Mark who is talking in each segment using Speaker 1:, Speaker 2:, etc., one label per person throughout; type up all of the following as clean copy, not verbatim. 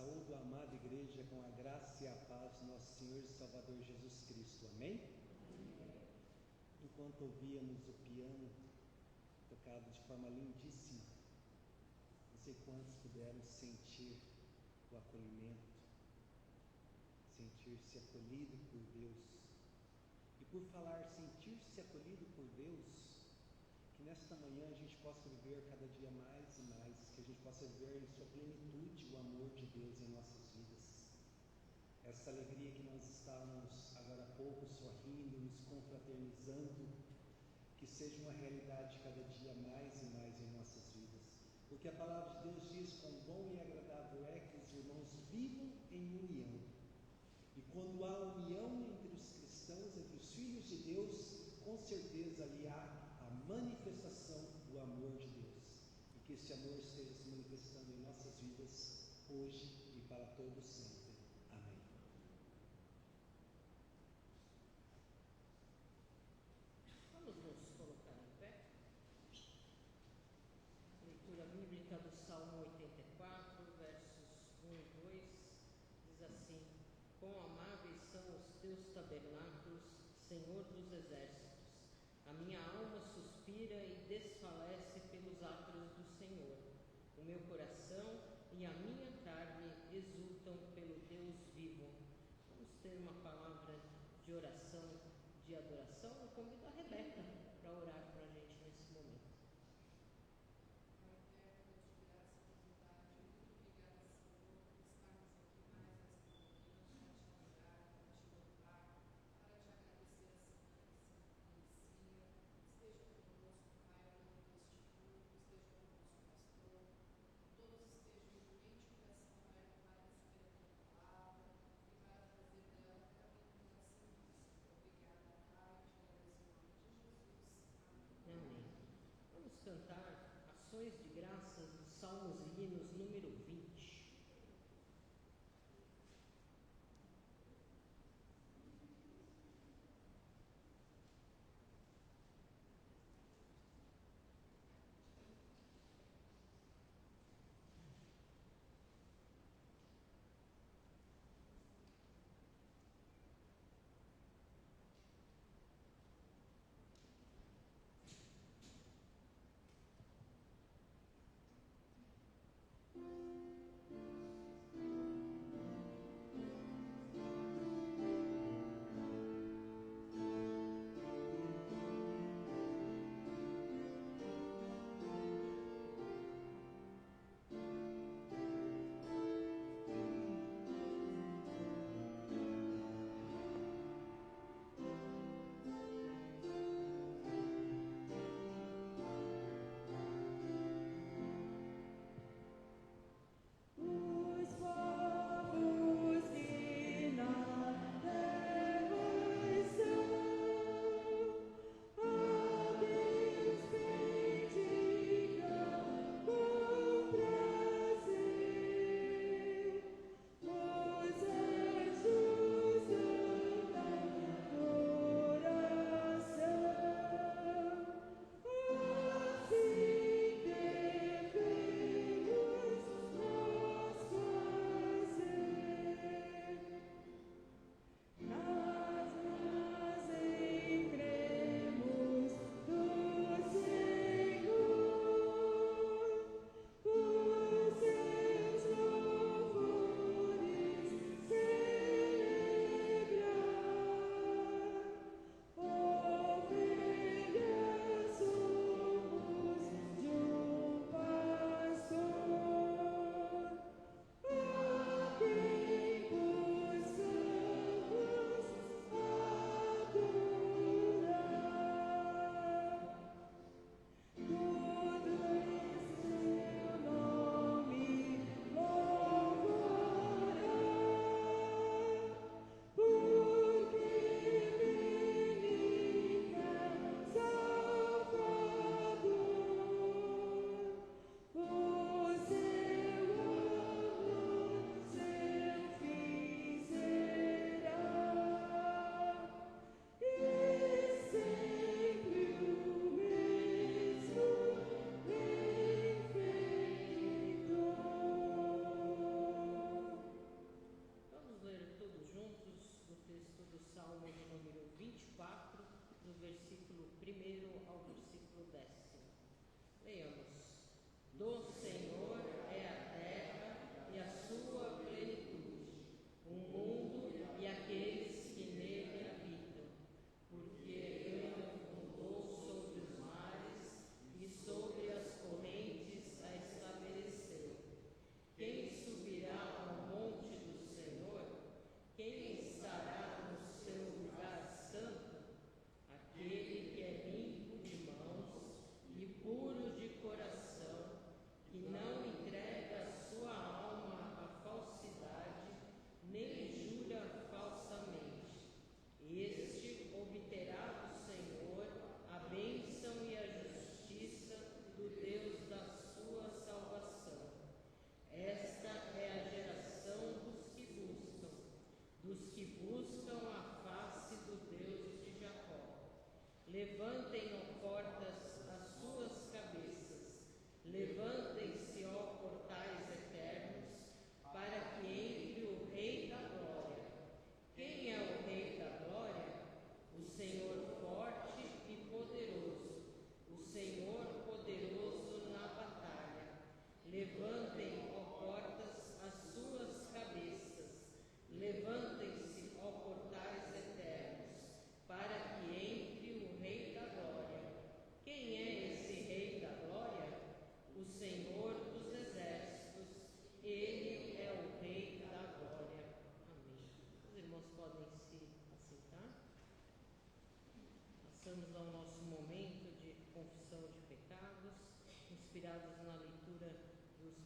Speaker 1: saúdo a amada igreja com a graça e a paz do nosso Senhor e Salvador Jesus Cristo. Amém? Enquanto ouvíamos o piano tocado de forma lindíssima, não sei quantos puderam sentir o acolhimento, sentir-se acolhido por Deus. E por falar sentir-se acolhido por Deus, que nesta manhã a gente possa viver cada dia mais e mais, que a gente possa viver em sua plenitude o amor de Deus em nossas vidas. Essa alegria que nós estávamos agora há pouco sorrindo, nos confraternizando, que seja uma realidade cada dia mais e mais em nossas vidas. Porque a palavra de Deus diz: quão bom e agradável é que os irmãos vivam em união. E quando há união entre os cristãos, entre os filhos de Deus, com certeza ali há a manifestação do amor de Deus. E que esse amor esteja se manifestando em nossas vidas hoje e para todos sempre. Amém.
Speaker 2: Vamos nos colocar em pé. Leitura bíblica do Salmo 84, versos 1 e 2, diz assim: quão amáveis são os teus tabernáculos, Senhor dos exércitos. A minha alma suspira e desfalece pelos atos do Senhor. O meu coração e a minha carne exultam pelo Deus vivo. Vamos ter uma palavra de oração, de adoração. Eu convido a Rebeca para orar para a gente nesse momento. Amém. Vamos cantar ações de graças dos Salmos e Hinos número 20.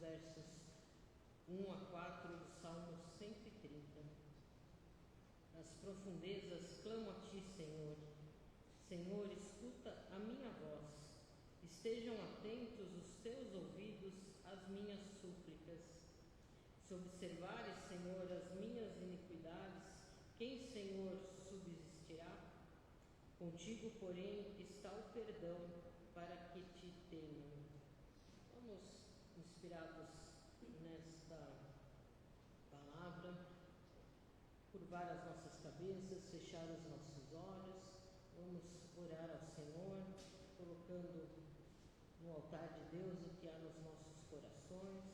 Speaker 2: versos 1 a 4 do Salmo 130. As profundezas clamam a ti, Senhor. Senhor, escuta a minha voz. Estejam atentos os teus ouvidos às minhas súplicas. Se observares, Senhor, as minhas iniquidades, quem, Senhor, subsistirá? Contigo, porém, está o perdão para que te temam. Vamos, inspirados nesta palavra, curvar as nossas cabeças, fechar os nossos olhos. Vamos orar ao Senhor, colocando no altar de Deus o que há nos nossos corações.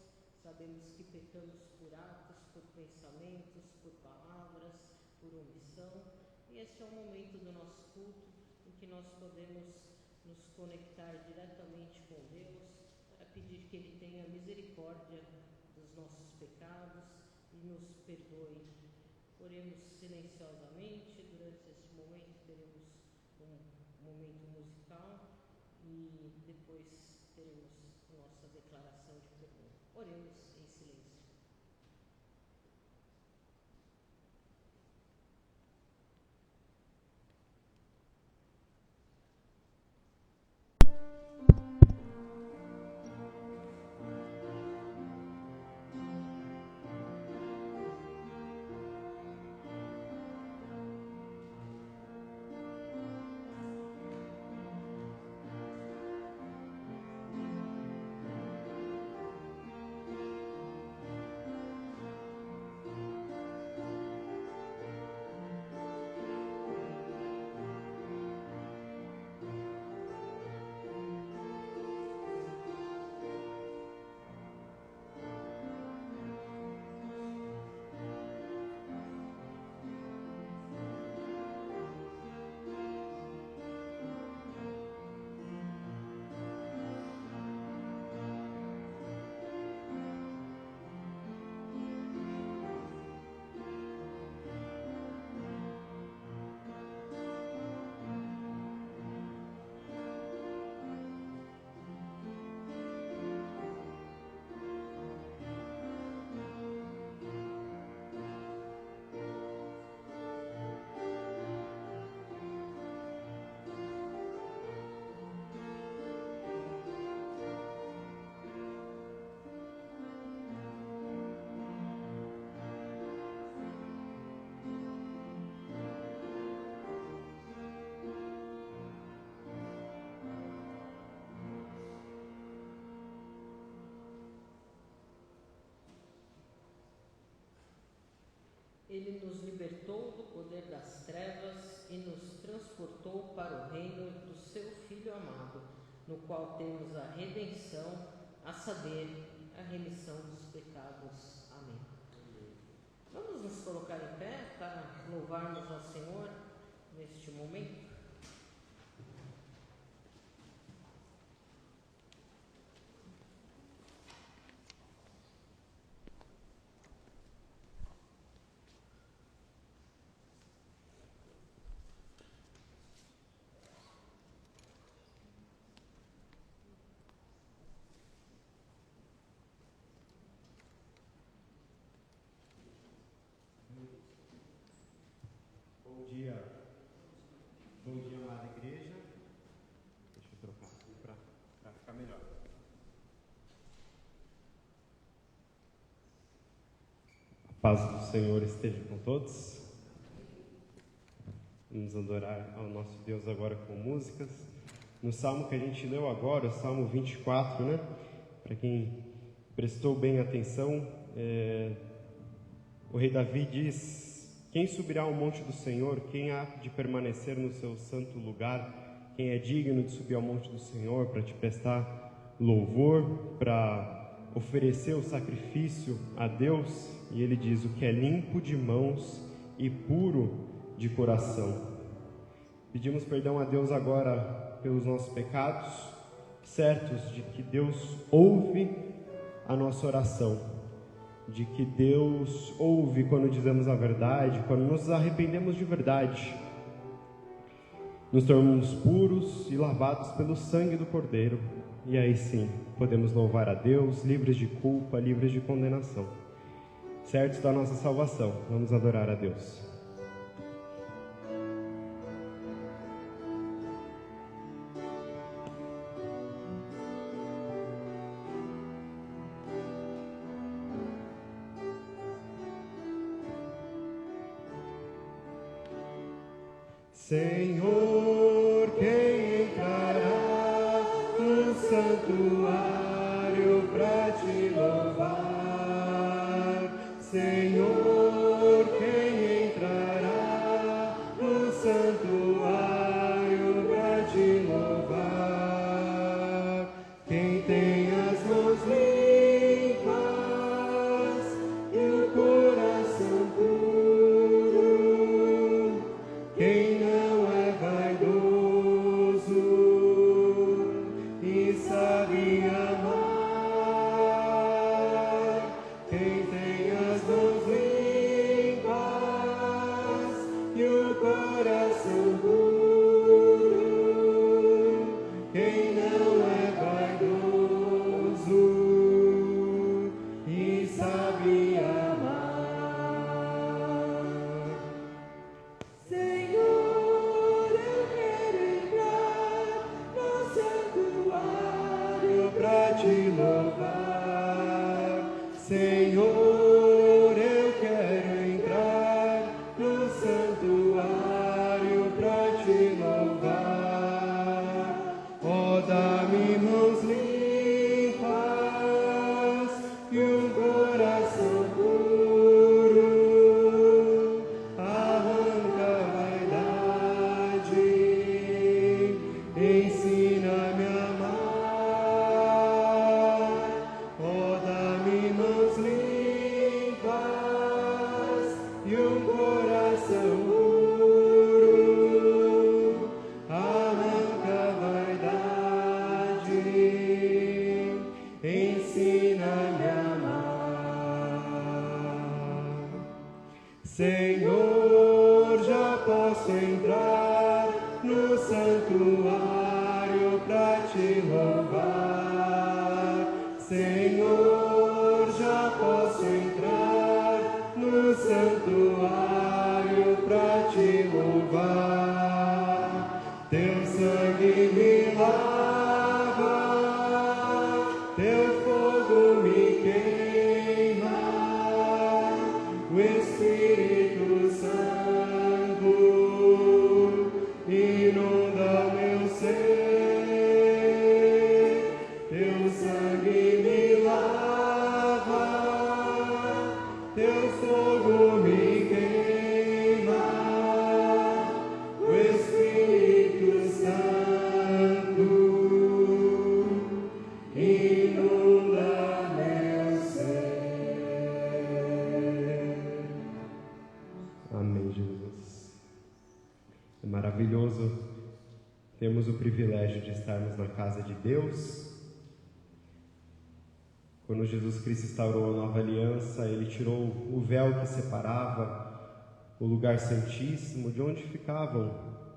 Speaker 2: Sabemos que pecamos por atos, por pensamentos, por palavras, por omissão. E este é o momento do nosso culto em que nós podemos nos conectar diretamente com Deus para pedir que Ele tenha misericórdia dos nossos pecados e nos perdoe. Oremos silenciosamente. Durante este momento teremos um momento musical e depois teremos nossa declaração de perdão. Oremos em silêncio. Ele nos libertou do poder das trevas e nos transportou para o reino do seu Filho amado, no qual temos a redenção, a saber, a remissão dos pecados. Amém. Vamos nos colocar em pé para louvarmos ao Senhor neste momento.
Speaker 3: Bom dia, amada igreja. Deixa eu trocar aqui para ficar melhor. A paz do Senhor esteja com todos. Vamos adorar ao nosso Deus agora com músicas. No salmo que a gente leu agora, o Salmo 24, né? Para quem prestou bem atenção, o rei Davi diz: quem subirá ao monte do Senhor? Quem há de permanecer no seu santo lugar? Quem é digno de subir ao monte do Senhor para te prestar louvor, para oferecer o sacrifício a Deus? E ele diz: o que é limpo de mãos e puro de coração. Pedimos perdão a Deus agora pelos nossos pecados, certos de que Deus ouve a nossa oração, de que Deus ouve quando dizemos a verdade, quando nos arrependemos de verdade. nos tornamos puros e lavados pelo sangue do Cordeiro, e aí sim podemos louvar a Deus, livres de culpa, livres de condenação, certos da nossa salvação. Vamos adorar a Deus. Senhor, quem entrará no santuário para te louvar? Senhor, quem entrará no santuário para te louvar? Quem tem as mãos limpas e o coração puro, quem sabe amar, quem tem as mãos limpas e o coração puro, quem não é vaidoso e sabe amar. Senhor, eu quero entrar no santuário para te louvar. Senhor, eu quero entrar no santuário para te louvar. Oh, dá-me mãos limpas e um coração puro, arranca a vaidade, ensina-me a amar. Oh, dá-me mãos limpas e um coração puro, arranca a vaidade, ensina-me a amar. Senhor, já posso entrar no santuário para te louvar. Senhor, já posso entrar no santuário para te louvar. Teu sangue me lava, teu fogo me queima, o Espírito Santo inunda o meu ser. Teu sangue me lava, teu fogo me queima, o Espírito Santo inunda meu ser. Amém, Jesus. É maravilhoso termos o privilégio de estarmos na casa de Deus. Quando Jesus Cristo instaurou a nova aliança, Ele tirou o véu que separava o lugar santíssimo de onde ficavam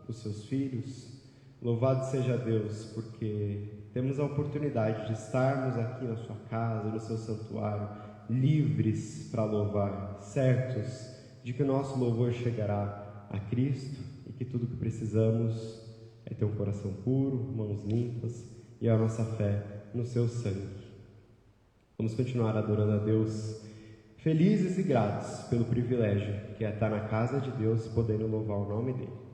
Speaker 3: os seus filhos. Louvado seja Deus, porque temos a oportunidade de estarmos aqui na sua casa, no seu santuário, livres para louvar, certos de que o nosso louvor chegará a Cristo e que tudo que precisamos é ter um coração puro, mãos limpas e a nossa fé no seu sangue. Vamos continuar adorando a Deus, felizes e gratos pelo privilégio que é estar na casa de Deus, podendo louvar o nome dEle.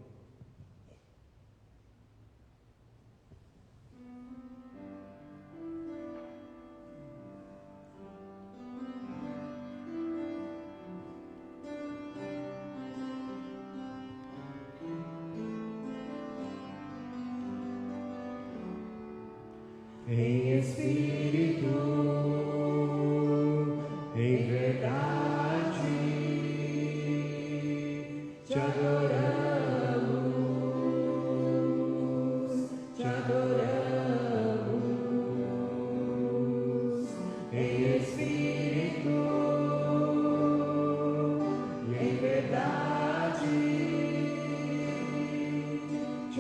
Speaker 3: Em espírito, em verdade, te adoramos, te adoramos. Em espírito e em verdade, te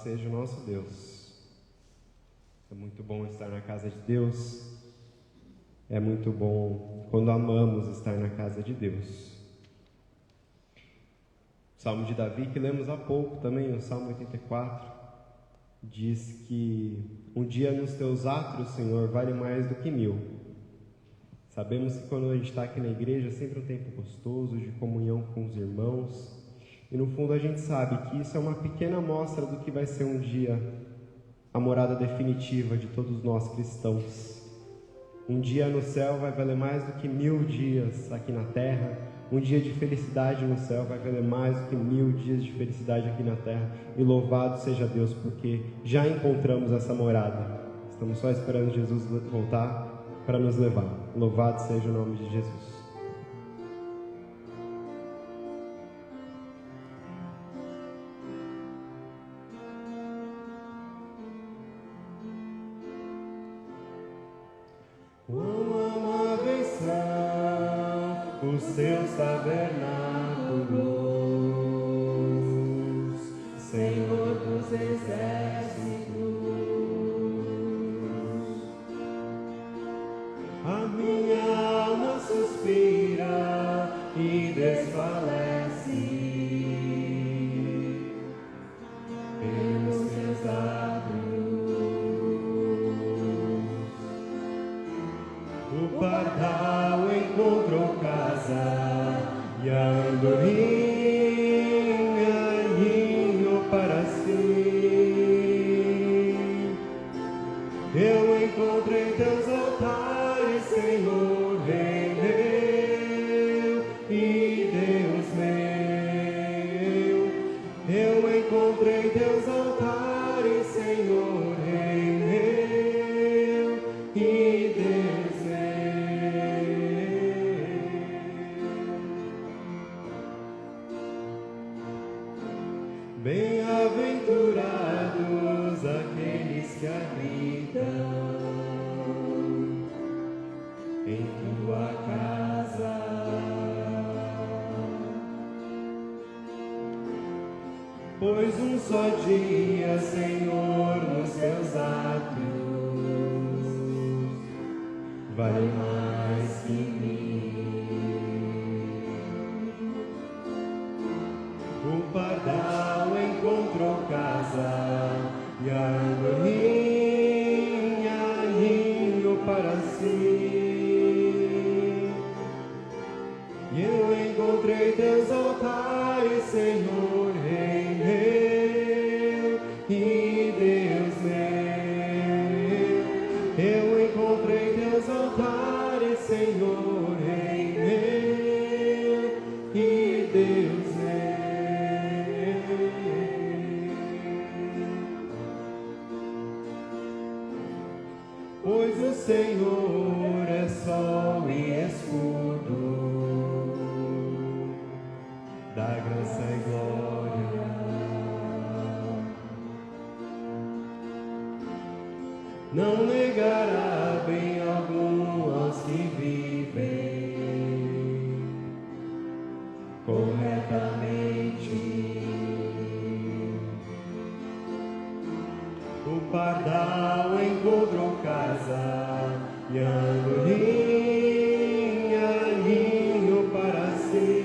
Speaker 3: seja o nosso Deus. É muito bom estar na casa de Deus. É muito bom quando amamos estar na casa de Deus. O Salmo de Davi, que lemos há pouco também, o Salmo 84, diz que um dia nos teus átrios, Senhor, vale mais do que 1000. Sabemos que quando a gente está aqui na igreja é sempre um tempo gostoso, de comunhão com os irmãos. E no fundo a gente sabe que isso é uma pequena amostra do que vai ser um dia a morada definitiva de todos nós cristãos. Um dia no céu vai valer mais do que 1000 dias aqui na terra. Um dia de felicidade no céu vai valer mais do que 1000 dias de felicidade aqui na terra. E louvado seja Deus, porque já encontramos essa morada. Estamos só esperando Jesus voltar para nos levar. Louvado seja o nome de Jesus. Os seus tabernáculos, Senhor dos exércitos. A minha alma suspira e desfalece pelos teus átrios. O pardal encontrou casa e a andorinha ninho para si. Eu encontrei teus altares, Senhor, Rei meu e Deus meu. Eu encontrei teus altares, Senhor, Rei meu e Deus meu. Bem-aventurados aqueles que habitam em tua casa, pois um só dia, Senhor, nos teus átrios vale mais que 1000. O pardal encontrou casa e a andorinha ninho para si. E eu encontrei teus altares, Senhor, Rei meu e Deus meu. Eu encontrei teus altares, Senhor, Rei meu e Deus meu. Pois o Senhor é sol e escudo, da graça e glória. Não negará bem algum aos que vivem corretamente. O pardal encontrou casa e a andorinha ninho para si.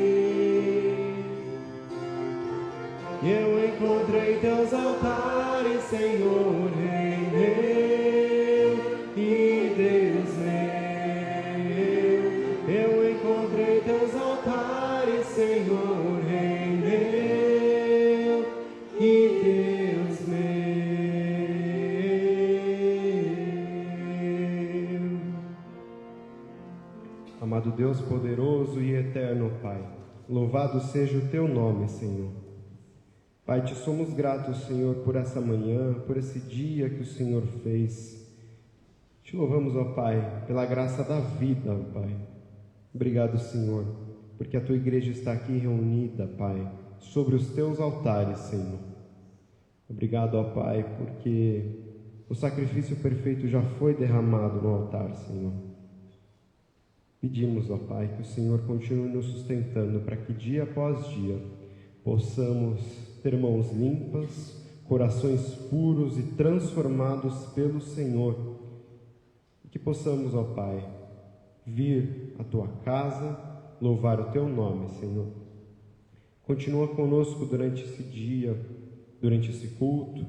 Speaker 3: Eu encontrei teus altares, Senhor, Rei meu e Deus meu. Eu encontrei teus altares, Senhor, Rei meu e Deus meu. Amado Deus poderoso e eterno Pai, louvado seja o teu nome, Senhor. Pai, te somos gratos, Senhor, por essa manhã, por esse dia que o Senhor fez. Te louvamos, ó Pai, pela graça da vida, ó Pai. Obrigado, Senhor, porque a tua igreja está aqui reunida, Pai, sobre os teus altares, Senhor. Obrigado, ó Pai, porque o sacrifício perfeito já foi derramado no altar, Senhor. Pedimos, ó Pai, que o Senhor continue nos sustentando para que dia após dia possamos ter mãos limpas, corações puros e transformados pelo Senhor. E que possamos, ó Pai, vir à Tua casa, louvar o Teu nome, Senhor. Continua conosco durante esse dia, durante esse culto,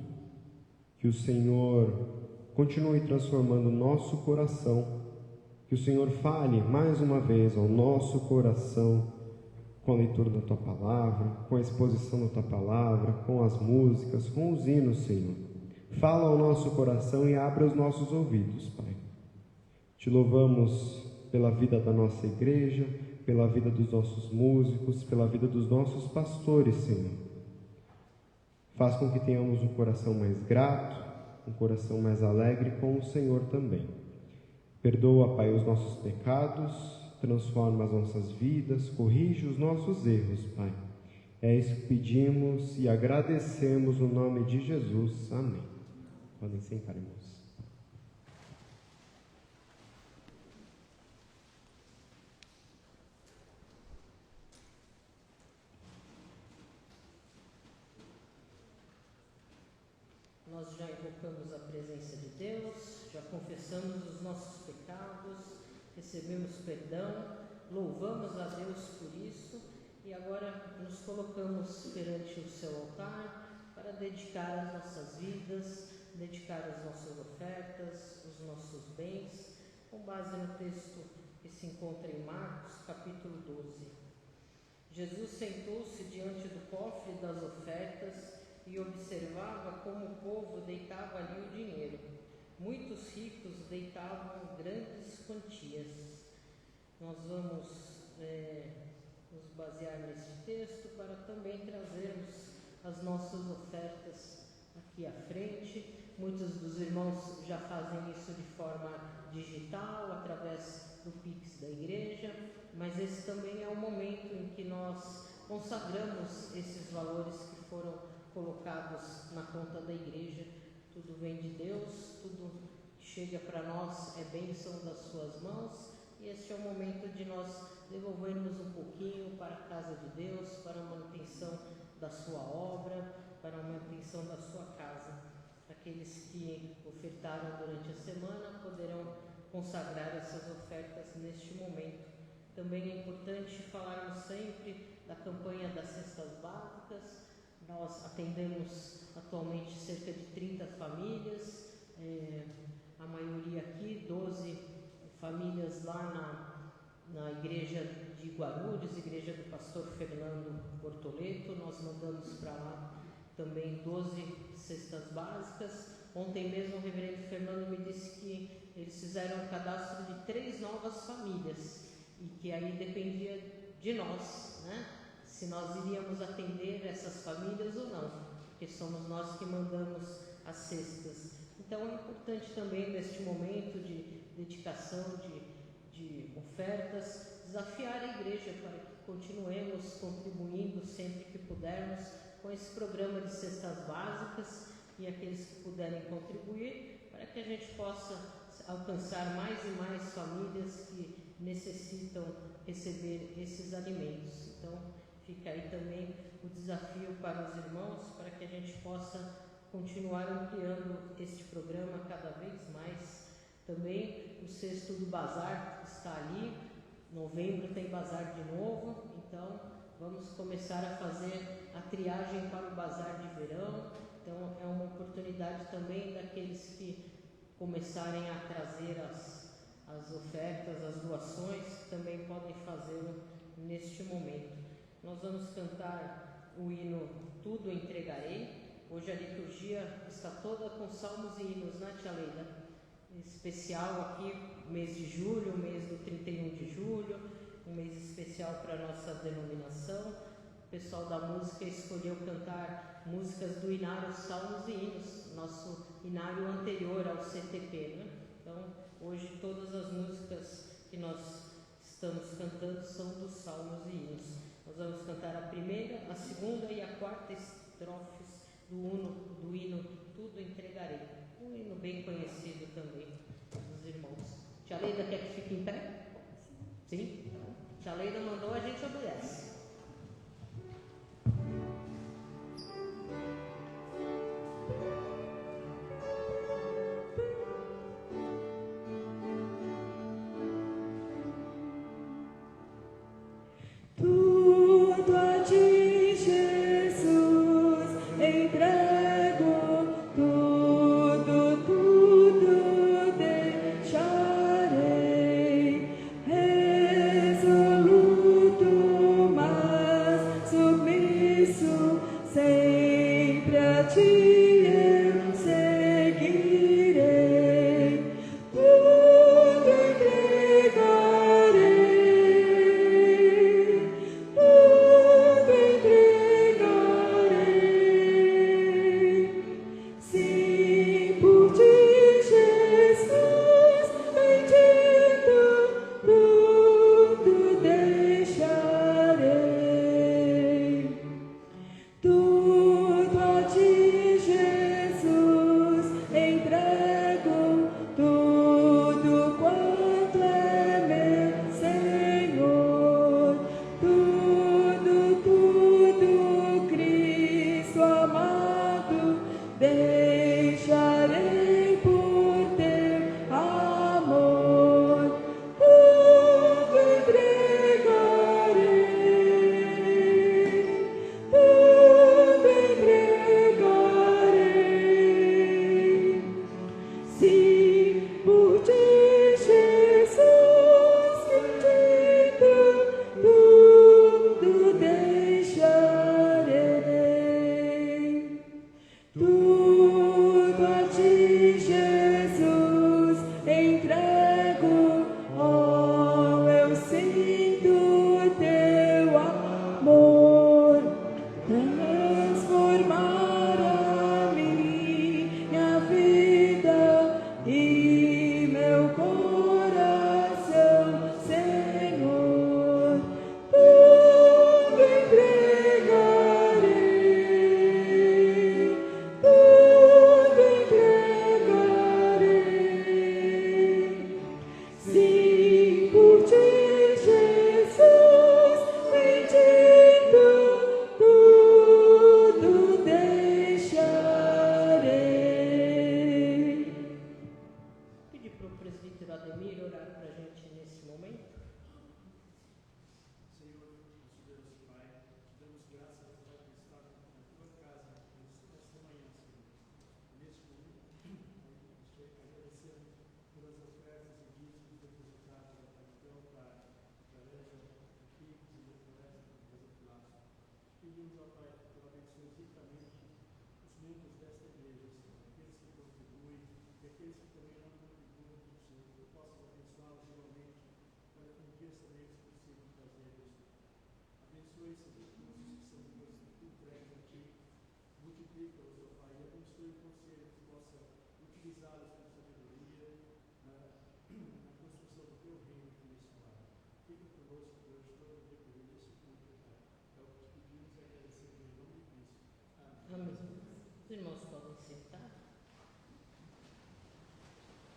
Speaker 3: que o Senhor continue transformando o nosso coração, que o Senhor fale mais uma vez ao nosso coração, com a leitura da Tua Palavra, com a exposição da Tua Palavra, com as músicas, com os hinos, Senhor. Fala ao nosso coração e abre os nossos ouvidos, Pai. Te louvamos pela vida da nossa igreja, pela vida dos nossos músicos, pela vida dos nossos pastores, Senhor. Faz com que tenhamos um coração mais grato, um coração mais alegre com o Senhor também. Perdoa, Pai, os nossos pecados, transforma as nossas vidas, corrige os nossos erros, Pai. É isso que pedimos e agradecemos no nome de Jesus. Amém. Podem sentar, irmãos.
Speaker 2: Nós já invocamos a presença de Deus, já confessamos os nossos pecados, recebemos perdão, louvamos a Deus por isso e agora nos colocamos perante o seu altar para dedicar as nossas vidas, dedicar as nossas ofertas, os nossos bens, com base no texto que se encontra em Marcos, capítulo 12. Jesus sentou-se diante do cofre das ofertas e observava como o povo deitava ali o dinheiro. Muitos ricos deitavam grandes quantias. Nós vamos nos basear nesse texto para também trazermos as nossas ofertas aqui à frente. Muitos dos irmãos já fazem isso de forma digital, através do Pix da igreja, mas esse também é o momento em que nós consagramos esses valores que foram colocados na conta da igreja. Tudo vem de Deus, tudo que chega para nós é bênção das suas mãos, e este é o momento de nós devolvermos um pouquinho para a casa de Deus, para a manutenção da sua obra, para a manutenção da sua casa. Aqueles que ofertaram durante a semana poderão consagrar essas ofertas neste momento. Também é importante falarmos sempre da campanha das cestas básicas. Nós atendemos atualmente cerca de 30 famílias, a maioria aqui, 12 famílias lá na igreja de Guarulhos, igreja do pastor Fernando Bortoleto. Nós mandamos para lá também 12 cestas básicas. Ontem mesmo o reverendo Fernando me disse que eles fizeram um cadastro de 3 novas famílias e que aí dependia de nós, né? Se nós iríamos atender essas famílias ou não, porque somos nós que mandamos as cestas. Então é importante também neste momento de dedicação, de ofertas, desafiar a igreja para que continuemos contribuindo sempre que pudermos com esse programa de cestas básicas, e aqueles que puderem contribuir para que a gente possa alcançar mais e mais famílias que necessitam receber esses alimentos. Então fica aí também o desafio para os irmãos, para que a gente possa continuar ampliando este programa cada vez mais. Também o cesto do bazar está ali. Novembro tem bazar de novo, então vamos começar a fazer a triagem para o bazar de verão. Então é uma oportunidade também daqueles que começarem a trazer as ofertas, as doações, que também podem fazê-lo neste momento. Nós vamos cantar o hino Tudo Entregarei. Hoje a liturgia está toda com salmos e hinos, né, tia Leila? Especial aqui, mês de julho, o mês do 31 de julho, um mês especial para a nossa denominação. O pessoal da música escolheu cantar músicas do Inário Salmos e Hinos, nosso inário anterior ao CTP, né? Então, hoje todas as músicas que nós estamos cantando são dos Salmos e Hinos. Nós vamos cantar a primeira, a segunda e a quarta estrofes do hino Tudo Entregarei. Um hino bem conhecido também dos irmãos. Tia Leida quer que fique em pé? Sim? Tia Leida mandou, a gente obedece.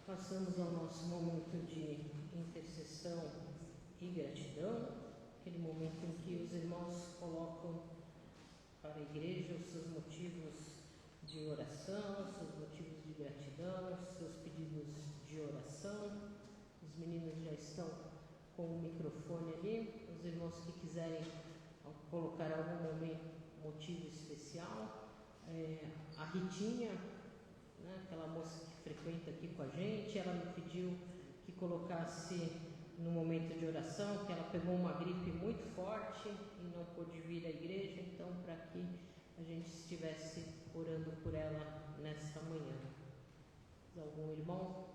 Speaker 2: Passamos ao nosso momento de intercessão e gratidão, aquele momento em que os irmãos colocam para a igreja os seus motivos de oração, os seus motivos de gratidão, os seus pedidos de oração. Os meninos já estão com o microfone ali. Os irmãos que quiserem colocar algum motivo especial, a Ritinha, né, aquela moça que frequenta aqui com a gente, ela me pediu que colocasse no momento de oração, que ela pegou uma gripe muito forte e não pôde vir à igreja, então para que a gente estivesse orando por ela nesta manhã. Algum irmão?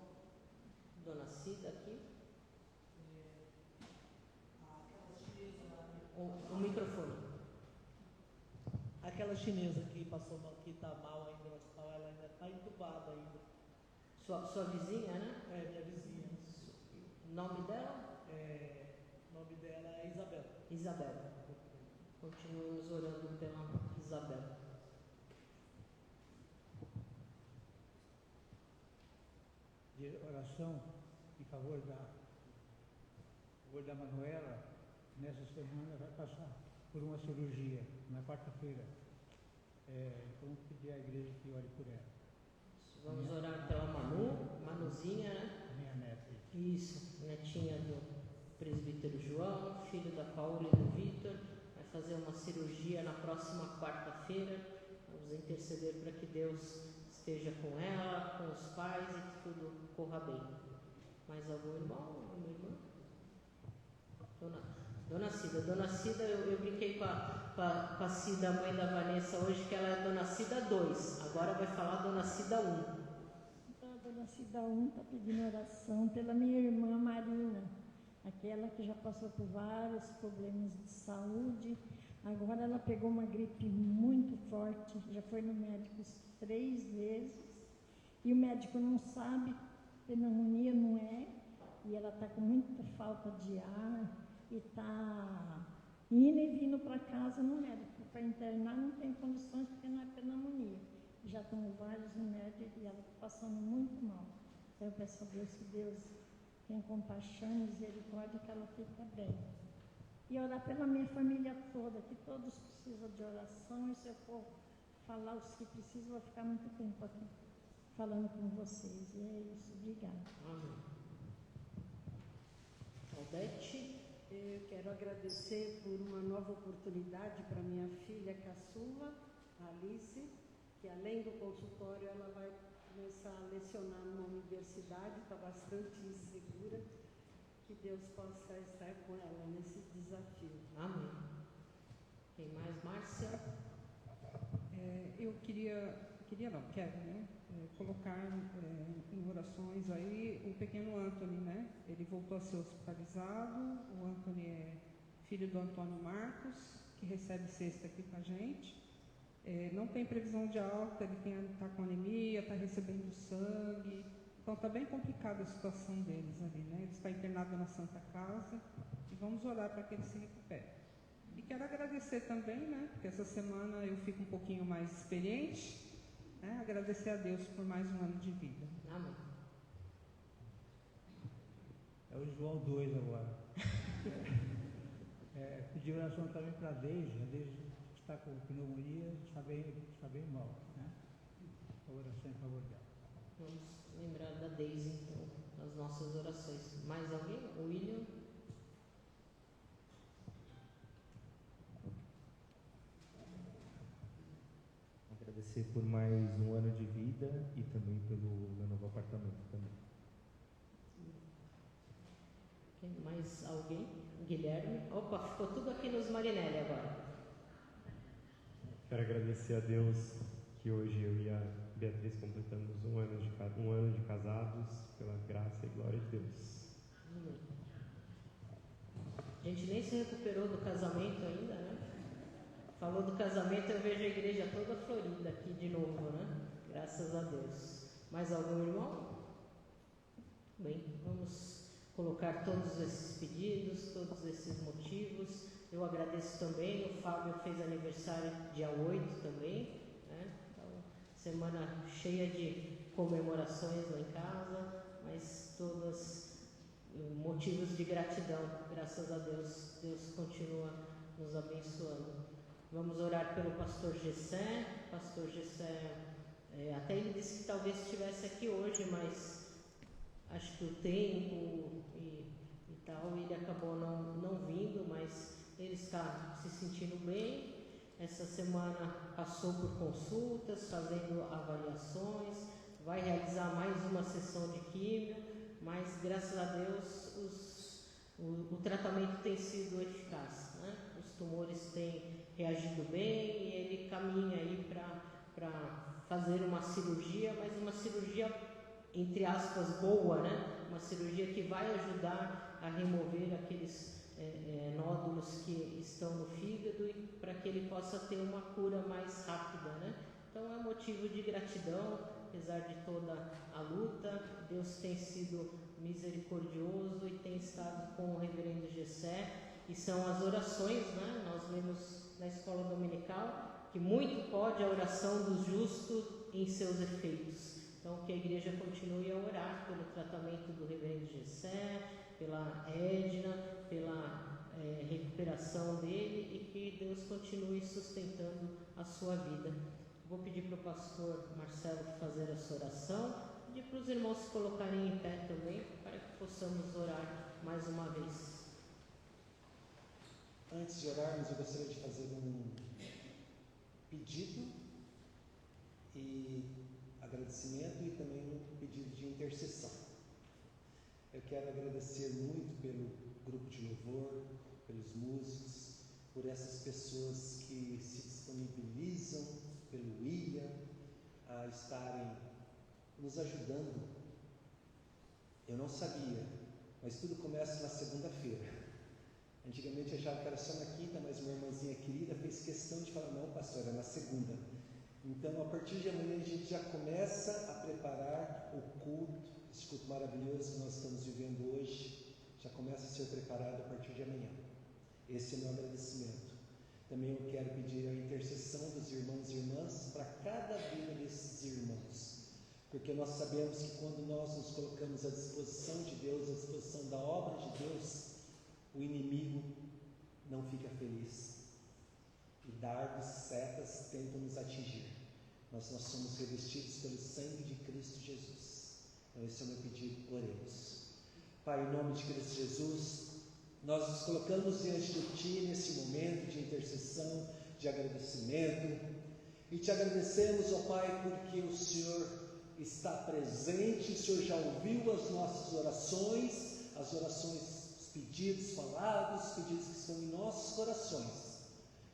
Speaker 2: Dona Cida aqui? O microfone.
Speaker 4: Aquela chinesa que passou mal, que está mal ainda no hospital, ela ainda está entubada ainda.
Speaker 2: Sua vizinha, né?
Speaker 4: É, minha vizinha.
Speaker 2: Nome dela?
Speaker 4: O nome dela é Isabel.
Speaker 2: Isabel. Continuamos orando pela Isabel.
Speaker 5: De oração em favor da Manuela, nessa semana vai passar por uma cirurgia, na quarta-feira. Então, pedir à igreja que ore por ela.
Speaker 2: Vamos orar pela Manuzinha, né?
Speaker 5: Minha neta.
Speaker 2: Isso, netinha do presbítero João, filho da Paula e do Vitor. Vai fazer uma cirurgia na próxima quarta-feira. Vamos interceder para que Deus esteja com ela, com os pais e que tudo corra bem. Mais algum irmão? Alguma irmã? Dona Cida, eu brinquei com a Cida, mãe da Vanessa, hoje, que ela é Dona Cida 2. Agora vai falar Dona Cida 1.
Speaker 6: A Dona Cida 1 está pedindo oração pela minha irmã Marina, aquela que já passou por vários problemas de saúde. Agora ela pegou uma gripe muito forte, já foi no médico 3 vezes, e o médico não sabe, pneumonia não é, e ela está com muita falta de ar, e está indo e vindo para casa no médico. Para internar não tem condições, porque não é pneumonia. Já tomou vários remédios e ela está passando muito mal. Então eu peço a Deus que Deus tenha compaixão e misericórdia, que ela fique bem. E orar pela minha família toda, que todos precisam de oração, e se eu for falar os que precisam, vou ficar muito tempo aqui falando com vocês. E é isso, obrigada.
Speaker 2: Amém. Aldete?
Speaker 7: Eu quero agradecer por uma nova oportunidade para minha filha caçula, Alice, que além do consultório ela vai começar a lecionar numa universidade, está bastante insegura, que Deus possa estar com ela nesse desafio.
Speaker 2: Amém. Quem mais? Márcia?
Speaker 8: Eu quero, né? Colocar em orações aí o pequeno Anthony, né? Ele voltou a ser hospitalizado. O Anthony é filho do Antônio Marcos, que recebe cesta aqui com a gente. Não tem previsão de alta, ele está com anemia, está recebendo sangue, Então está bem complicada a situação deles ali, né? Ele está internado na Santa Casa e vamos orar para que ele se recupere. E quero agradecer também, né? Porque essa semana eu fico um pouquinho mais experiente, né? Agradecer a Deus por mais um ano de vida.
Speaker 2: Amém.
Speaker 5: É o João 2 agora. Pedir oração também para a Deise. A Deise está com pneumonia, está bem mal, né? A oração em favor dela.
Speaker 2: Vamos lembrar da Deise, então, nas nossas orações. Mais alguém? O William?
Speaker 9: Agradecer por mais um ano de vida e também pelo meu novo apartamento também.
Speaker 2: Mais alguém? Guilherme? Opa, ficou tudo aqui nos Marinelli agora.
Speaker 3: Quero agradecer a Deus que hoje eu e a Beatriz completamos um ano de casados, pela graça e glória de Deus.
Speaker 2: Amém. A gente nem se recuperou do casamento ainda, né? Falou do casamento, eu vejo a igreja toda florida aqui de novo, né? Graças a Deus. Mais algum irmão? Bem, vamos colocar todos esses pedidos, todos esses motivos. Eu agradeço também, o Fábio fez aniversário dia 8 também, né? Então, semana cheia de comemorações lá em casa, mas todos motivos de gratidão. Graças a Deus, Deus continua nos abençoando. Vamos orar pelo pastor Gessé. Pastor Gessé, até ele disse que talvez estivesse aqui hoje, mas acho que o tempo e tal, ele acabou não vindo, mas ele está se sentindo bem. Essa semana passou por consultas, fazendo avaliações, vai realizar mais uma sessão de químio, mas graças a Deus o tratamento tem sido eficaz, né? Os tumores têm reagido bem e ele caminha aí para fazer uma cirurgia, mas uma cirurgia entre aspas boa, né? Uma cirurgia que vai ajudar a remover aqueles nódulos que estão no fígado e para que ele possa ter uma cura mais rápida, né? Então é motivo de gratidão, apesar de toda a luta. Deus tem sido misericordioso e tem estado com o reverendo Gessé, e são as orações, né? Nós lemos na escola dominical que muito pode a oração do justo em seus efeitos. Então, que a igreja continue a orar pelo tratamento do reverendo Gessé, pela Edna, pela recuperação dele, e que Deus continue sustentando a sua vida. Vou pedir para o pastor Marcelo fazer essa oração, pedir para os irmãos se colocarem em pé também, para que possamos orar mais uma vez.
Speaker 1: Antes de orarmos, eu gostaria de fazer um pedido e agradecimento e também um pedido de intercessão. Eu quero agradecer muito pelo grupo de louvor, pelos músicos, por essas pessoas que se disponibilizam, pelo William, a estarem nos ajudando. Eu não sabia, mas tudo começa na segunda-feira. Antigamente eu achava que era só na quinta, mas uma irmãzinha querida fez questão de falar, não pastor, é na segunda. Então, a partir de amanhã, a gente já começa a preparar o culto, esse culto maravilhoso que nós estamos vivendo hoje, já começa a ser preparado a partir de amanhã. Esse é o meu agradecimento. Também eu quero pedir a intercessão dos irmãos e irmãs para cada vida desses irmãos, porque nós sabemos que quando nós nos colocamos à disposição de Deus, à disposição da obra de Deus, o inimigo não fica feliz. E dardos, setas tentam nos atingir. Mas nós somos revestidos pelo sangue de Cristo Jesus. Então esse é o meu pedido, oremos. Pai, em nome de Cristo Jesus, nós nos colocamos diante de Ti nesse momento de intercessão, de agradecimento. E Te agradecemos, ó Pai, porque o Senhor está presente, o Senhor já ouviu as nossas orações, os pedidos falados, os pedidos que estão em nossos corações.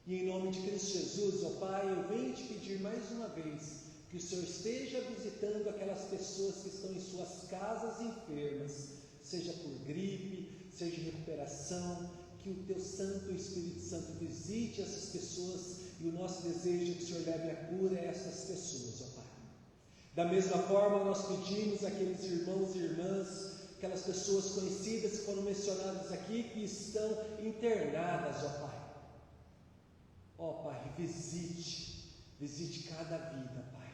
Speaker 1: E em nome de Cristo Jesus, ó Pai, eu venho te pedir mais uma vez que o Senhor esteja visitando aquelas pessoas que estão em suas casas enfermas, seja por gripe, seja de recuperação, que o Teu Santo Espírito Santo visite essas pessoas, e o nosso desejo é que o Senhor leve a cura a essas pessoas, ó Pai. Da mesma forma, nós pedimos àqueles irmãos e irmãs, aquelas pessoas conhecidas que foram mencionadas aqui, que estão internadas, ó Pai. Ó Pai, visite cada vida, Pai.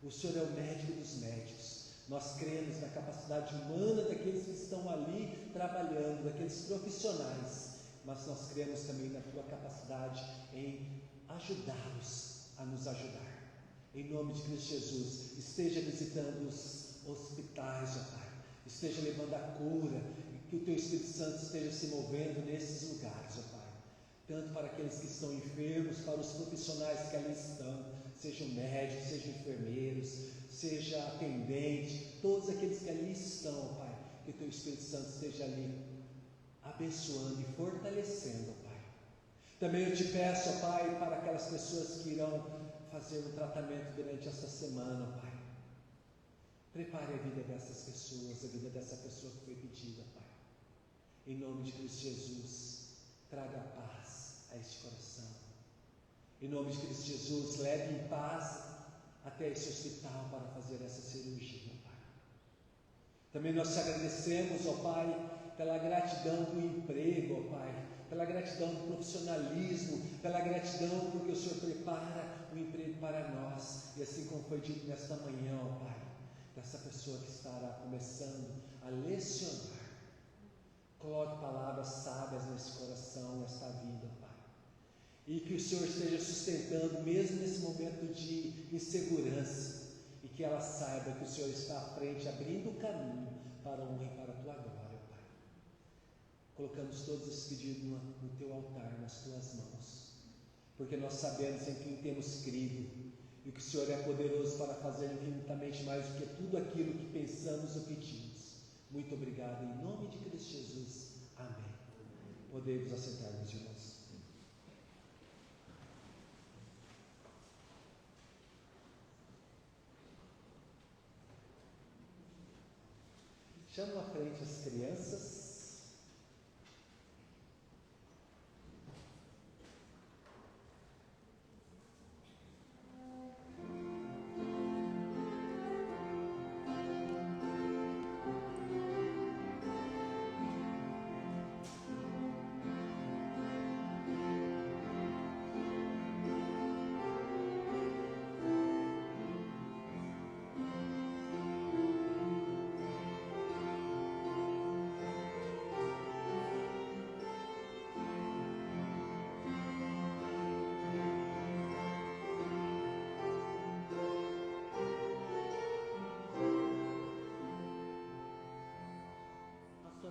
Speaker 1: O Senhor é o médico dos médicos. Nós cremos na capacidade humana daqueles que estão ali trabalhando, daqueles profissionais, mas nós cremos também na Tua capacidade em ajudá-los a nos ajudar. Em nome de Cristo Jesus, esteja visitando os hospitais, ó Pai. Esteja levando a cura, e que o Teu Espírito Santo esteja se movendo nesses lugares, ó Pai. Tanto para aqueles que estão enfermos, para os profissionais que ali estão, sejam médicos, sejam enfermeiros, seja atendente, todos aqueles que ali estão, ó Pai, que o Teu Espírito Santo esteja ali abençoando e fortalecendo, ó Pai. Também eu te peço, ó Pai, para aquelas pessoas que irão fazer um tratamento durante esta semana, ó Pai. Prepare a vida dessas pessoas, a vida dessa pessoa que foi pedida, Pai. Em nome de Cristo Jesus, traga paz a este coração. Em nome de Cristo Jesus, leve em paz até esse hospital para fazer essa cirurgia, Pai. Também nós te agradecemos, ó Pai, pela gratidão do emprego, ó Pai, pela gratidão do profissionalismo, pela gratidão porque o Senhor prepara o emprego para nós. E assim como foi dito nesta manhã, ó Pai, dessa pessoa que estará começando a lecionar, coloque palavras sábias nesse coração, nesta vida, Pai. E que o Senhor esteja sustentando, mesmo nesse momento de insegurança, e que ela saiba que o Senhor está à frente, abrindo o caminho para a honra e para a Tua glória, Pai. Colocamos todos esses pedidos no Teu altar, nas Tuas mãos, porque nós sabemos em quem temos crido, e que o Senhor é poderoso para fazer infinitamente mais do que tudo aquilo que pensamos ou pedimos. Muito obrigado, em nome de Cristo Jesus. Amém. Podemos assentar, meus irmãos. Chamo à frente as crianças.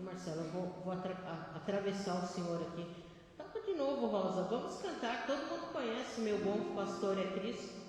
Speaker 2: Marcelo, eu vou atravessar o senhor aqui. Toca de novo, Rosa. Vamos cantar. Todo mundo conhece Meu Bom Pastor é Cristo.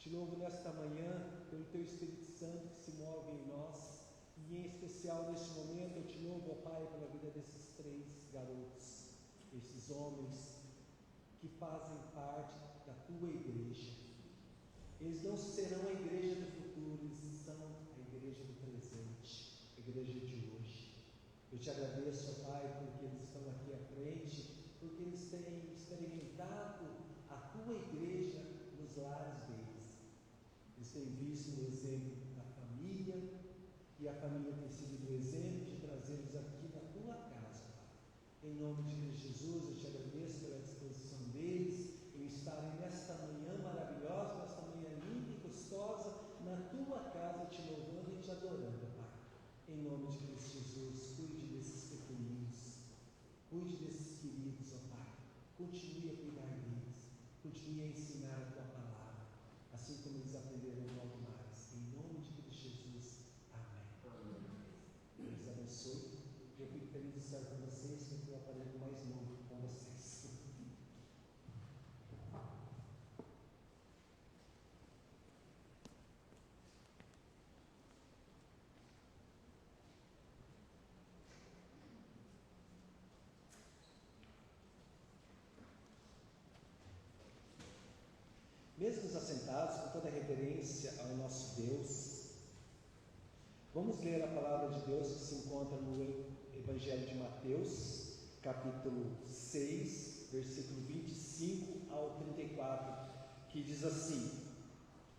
Speaker 2: Te louvo nesta manhã pelo Teu Espírito Santo que se move em nós, e em especial neste momento eu te louvo, ó Pai, pela vida desses 3 garotos, esses homens que fazem parte da Tua igreja. Eles não serão a igreja do futuro, eles são a igreja do presente, a igreja de hoje. Eu te agradeço, ó Pai, porque eles estão aqui à frente, porque eles têm experimentado a Tua igreja nos lares deles. Eles têm visto o exemplo da família, e a família tem sido o exemplo de trazê-los aqui na Tua casa, Pai. Em nome de Cristo Jesus, eu te agradeço pela disposição deles, em estarem nesta manhã maravilhosa, nesta manhã linda e gostosa, na Tua casa, te louvando e te adorando, Pai. Em nome de Cristo Jesus, cuide desses pequeninos, cuide desses queridos, ó Pai. Continue a cuidar deles, continue a ensinar a Tua palavra, assim como eles
Speaker 1: toda a reverência ao nosso Deus. Vamos ler a palavra de Deus que se encontra no Evangelho de Mateus, capítulo 6, versículo 25 ao 34, que diz assim: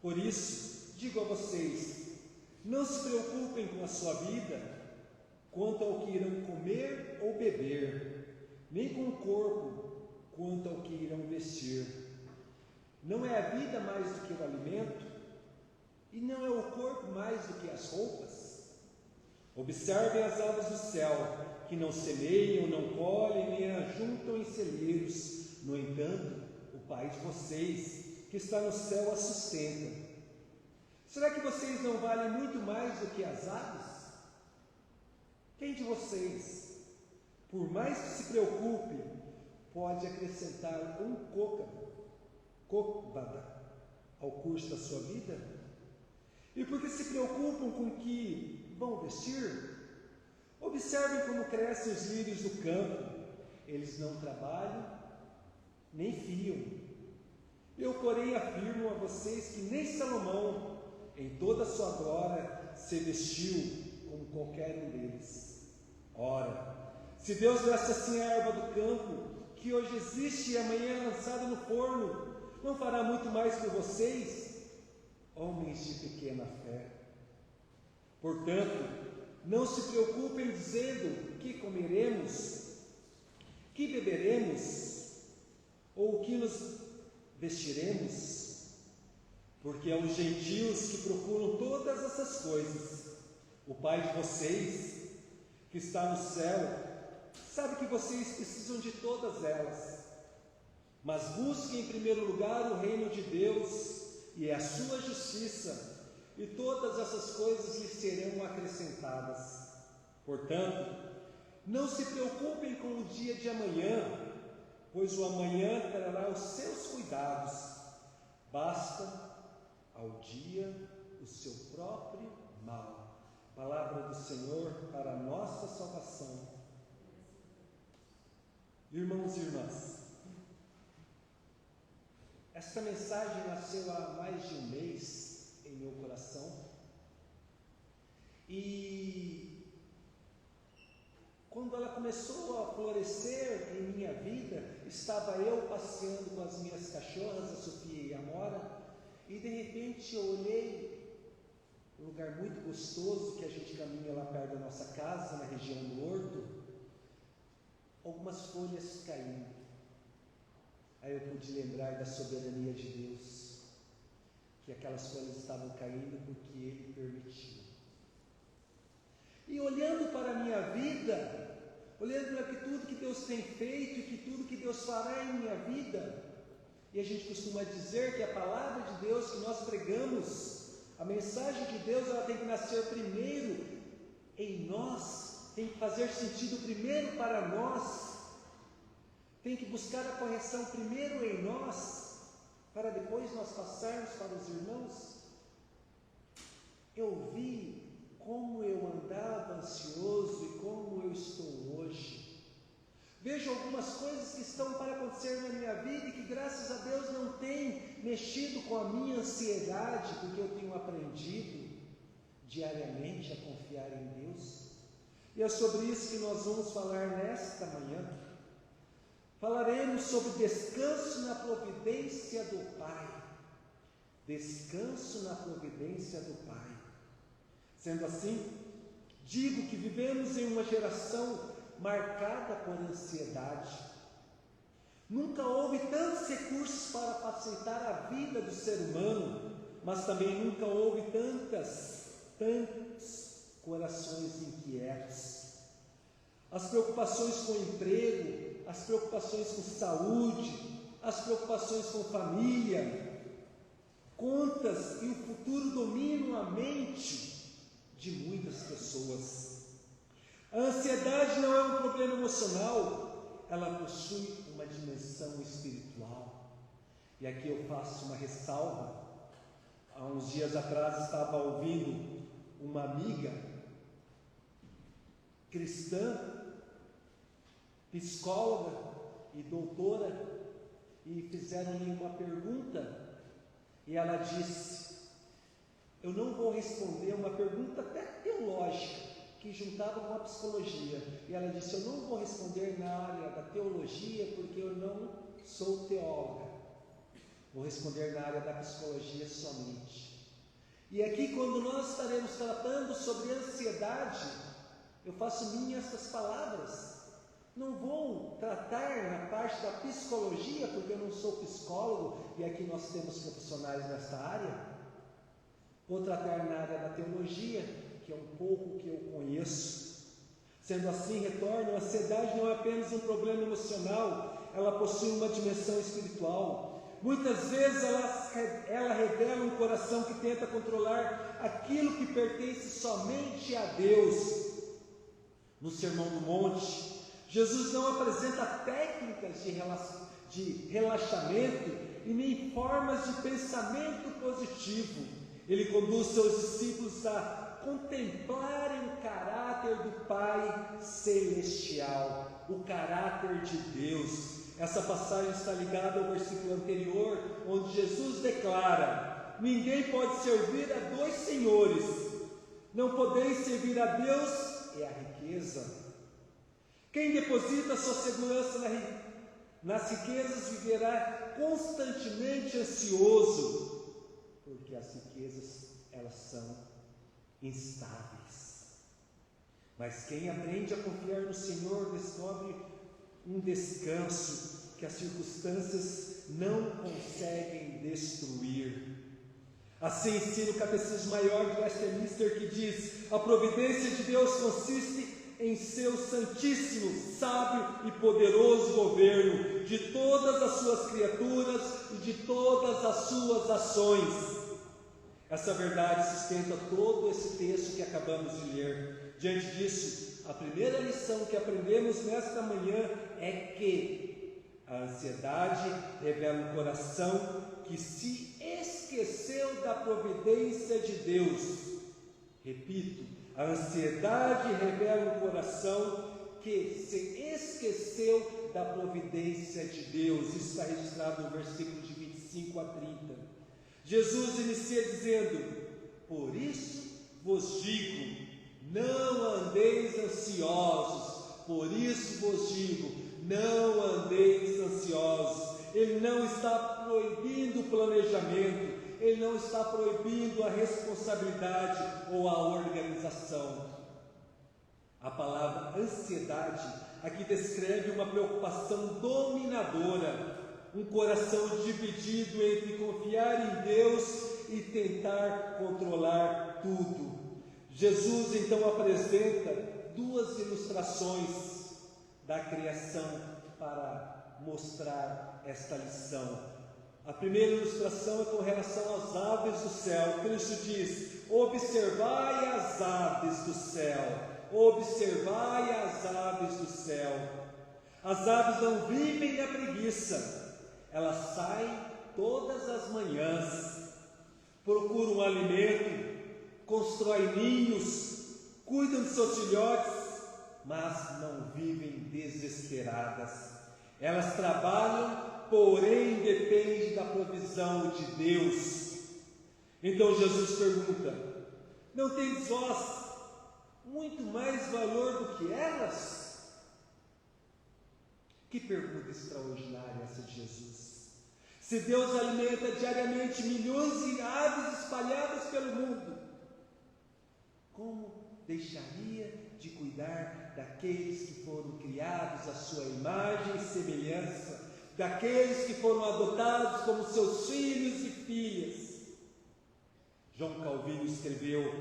Speaker 1: Por isso, digo a vocês, não se preocupem com a sua vida, quanto ao que irão comer ou beber, nem com o corpo, quanto ao que irão vestir. Não é a vida mais do que o alimento? E não é o corpo mais do que as roupas? Observem as aves do céu, que não semeiam, não colhem, nem ajuntam em celeiros. No entanto, o Pai de vocês, que está no céu, as sustenta. Será que vocês não valem muito mais do que as aves? Quem de vocês, por mais que se preocupe, pode acrescentar um côvado ao curso da sua vida? E porque se preocupam com o que vão vestir? Observem como crescem os lírios do campo. Eles não trabalham, nem fiam. Eu, porém, afirmo a vocês que nem Salomão, em toda a sua glória, se vestiu como qualquer um deles. Ora, se Deus veste assim a erva do campo, que hoje existe e amanhã é lançada no forno, não fará muito mais por vocês, homens de pequena fé? Portanto, não se preocupem dizendo: que comeremos, que beberemos, ou o que nos vestiremos? Porque aos gentios que procuram todas essas coisas, o Pai de vocês, que está no céu, sabe que vocês precisam de todas elas. Mas busquem em primeiro lugar o reino de Deus e a sua justiça, e todas essas coisas lhes serão acrescentadas. Portanto, não se preocupem com o dia de amanhã, pois o amanhã trará os seus cuidados. Basta ao dia o seu próprio mal. Palavra do Senhor para a nossa salvação. Irmãos e irmãs, esta mensagem nasceu há mais de um mês em meu coração, e quando ela começou a florescer em minha vida, estava eu passeando com as minhas cachorras, a Sofia e a Amora, e de repente eu olhei um lugar muito gostoso que a gente caminha lá perto da nossa casa, na região do Horto, algumas folhas caindo. Aí eu pude lembrar da soberania de Deus, que aquelas folhas estavam caindo porque Ele permitiu. E olhando para a minha vida, olhando para tudo que Deus tem feito e que tudo que Deus fará em minha vida, e a gente costuma dizer que a palavra de Deus que nós pregamos, a mensagem de Deus, ela tem que nascer primeiro em nós, tem que fazer sentido primeiro para nós, tem que buscar a correção primeiro em nós, para depois nós passarmos para os irmãos. Eu vi como eu andava ansioso e como eu estou hoje. Vejo algumas coisas que estão para acontecer na minha vida e que, graças a Deus, não tem mexido com a minha ansiedade, porque eu tenho aprendido diariamente a confiar em Deus. E é sobre isso que nós vamos falar nesta manhã. Falaremos sobre descanso na providência do Pai. Descanso na providência do Pai. Sendo assim, digo que vivemos em uma geração marcada por ansiedade. Nunca houve tantos recursos para facilitar a vida do ser humano, mas também nunca houve tantos corações inquietos. As preocupações com o emprego, as preocupações com saúde, as preocupações com família, contas e o futuro dominam a mente de muitas pessoas. A ansiedade não é um problema emocional, ela possui uma dimensão espiritual. E aqui eu faço uma ressalva. Há uns dias atrás estava ouvindo uma amiga cristã, psicóloga e doutora, e fizeram-lhe uma pergunta, E ela disse: eu não vou responder uma pergunta até teológica, que juntava com a psicologia. E ela disse: eu não vou responder na área da teologia, porque eu não sou teóloga. Vou responder na área da psicologia somente. E aqui, quando nós estaremos tratando sobre ansiedade, eu faço minhas essas palavras. Não vou tratar na parte da psicologia, porque eu não sou psicólogo, e aqui nós temos profissionais nessa área. Vou tratar na área da teologia, que é um pouco que eu conheço. Sendo assim, retorno, a ansiedade não é apenas um problema emocional, ela possui uma dimensão espiritual. Muitas vezes ela revela um coração que tenta controlar aquilo que pertence somente a Deus. No Sermão do Monte, Jesus não apresenta técnicas de relaxamento e nem formas de pensamento positivo. Ele conduz seus discípulos a contemplarem o caráter do Pai Celestial, o caráter de Deus. Essa passagem está ligada ao versículo anterior, onde Jesus declara: ninguém pode servir a dois senhores, não podeis servir a Deus e a riqueza. Quem deposita sua segurança nas riquezas viverá constantemente ansioso, porque as riquezas, elas são instáveis. Mas quem aprende a confiar no Senhor descobre um descanso que as circunstâncias não conseguem destruir. Assim ensina o Catecismo Maior de Westminster, que diz: a providência de Deus consiste em seu santíssimo, sábio e poderoso governo de todas as suas criaturas e de todas as suas ações. Essa verdade sustenta todo esse texto que acabamos de ler. Diante disso, a primeira lição que aprendemos nesta manhã é que a ansiedade revela um coração que se esqueceu da providência de Deus. Repito, a ansiedade revela um coração que se esqueceu da providência de Deus. Isso está registrado no versículo de 25 a 30. Jesus inicia dizendo: por isso vos digo, não andeis ansiosos. Por isso vos digo, não andeis ansiosos. Ele não está proibindo o planejamento, ele não está proibindo a responsabilidade ou a organização. A palavra ansiedade aqui descreve uma preocupação dominadora, um coração dividido entre confiar em Deus e tentar controlar tudo. Jesus então apresenta duas ilustrações da criação para mostrar esta lição. A primeira ilustração é com relação às aves do céu. Cristo diz: observai as aves do céu, observai as aves do céu. As aves não vivem na preguiça, elas saem todas as manhãs, procuram alimento, constroem ninhos, cuidam de seus filhotes, mas não vivem desesperadas. Elas trabalham, porém dependem da provisão de Deus. Então Jesus pergunta: não tendes vós muito mais valor do que elas? Que pergunta extraordinária essa de Jesus. Se Deus alimenta diariamente milhões de aves espalhadas pelo mundo, como deixaria de cuidar daqueles que foram criados à sua imagem e semelhança, daqueles que foram adotados como seus filhos e filhas? João Calvino escreveu: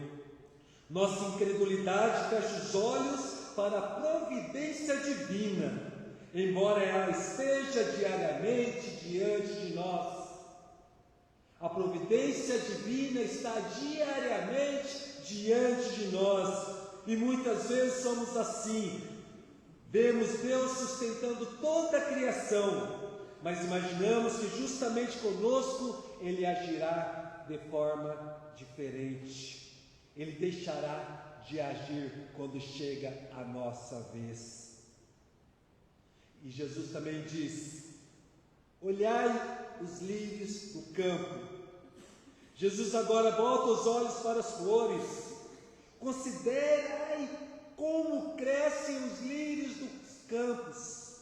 Speaker 1: nossa incredulidade fecha os olhos para a providência divina, embora ela esteja diariamente diante de nós. A providência divina está diariamente diante de nós, e muitas vezes somos assim. Vemos Deus sustentando toda a criação, mas imaginamos que justamente conosco Ele agirá de forma diferente. Ele deixará de agir quando chega a nossa vez. E Jesus também diz: olhai os lírios do campo, Jesus agora volta os olhos para as flores. Considere como crescem os lírios dos campos.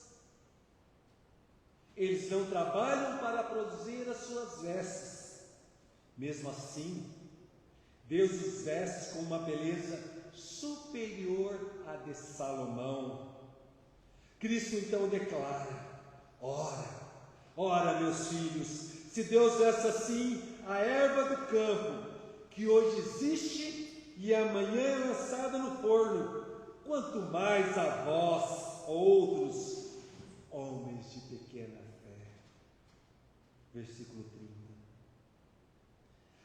Speaker 1: Eles não trabalham para produzir as suas vestes. Mesmo assim, Deus os veste com uma beleza superior à de Salomão. Cristo então declara: ora, meus filhos, se Deus veste assim a erva do campo, que hoje existe e amanhã é lançada no forno, quanto mais a vós, outros, homens de pequena fé. Versículo 30.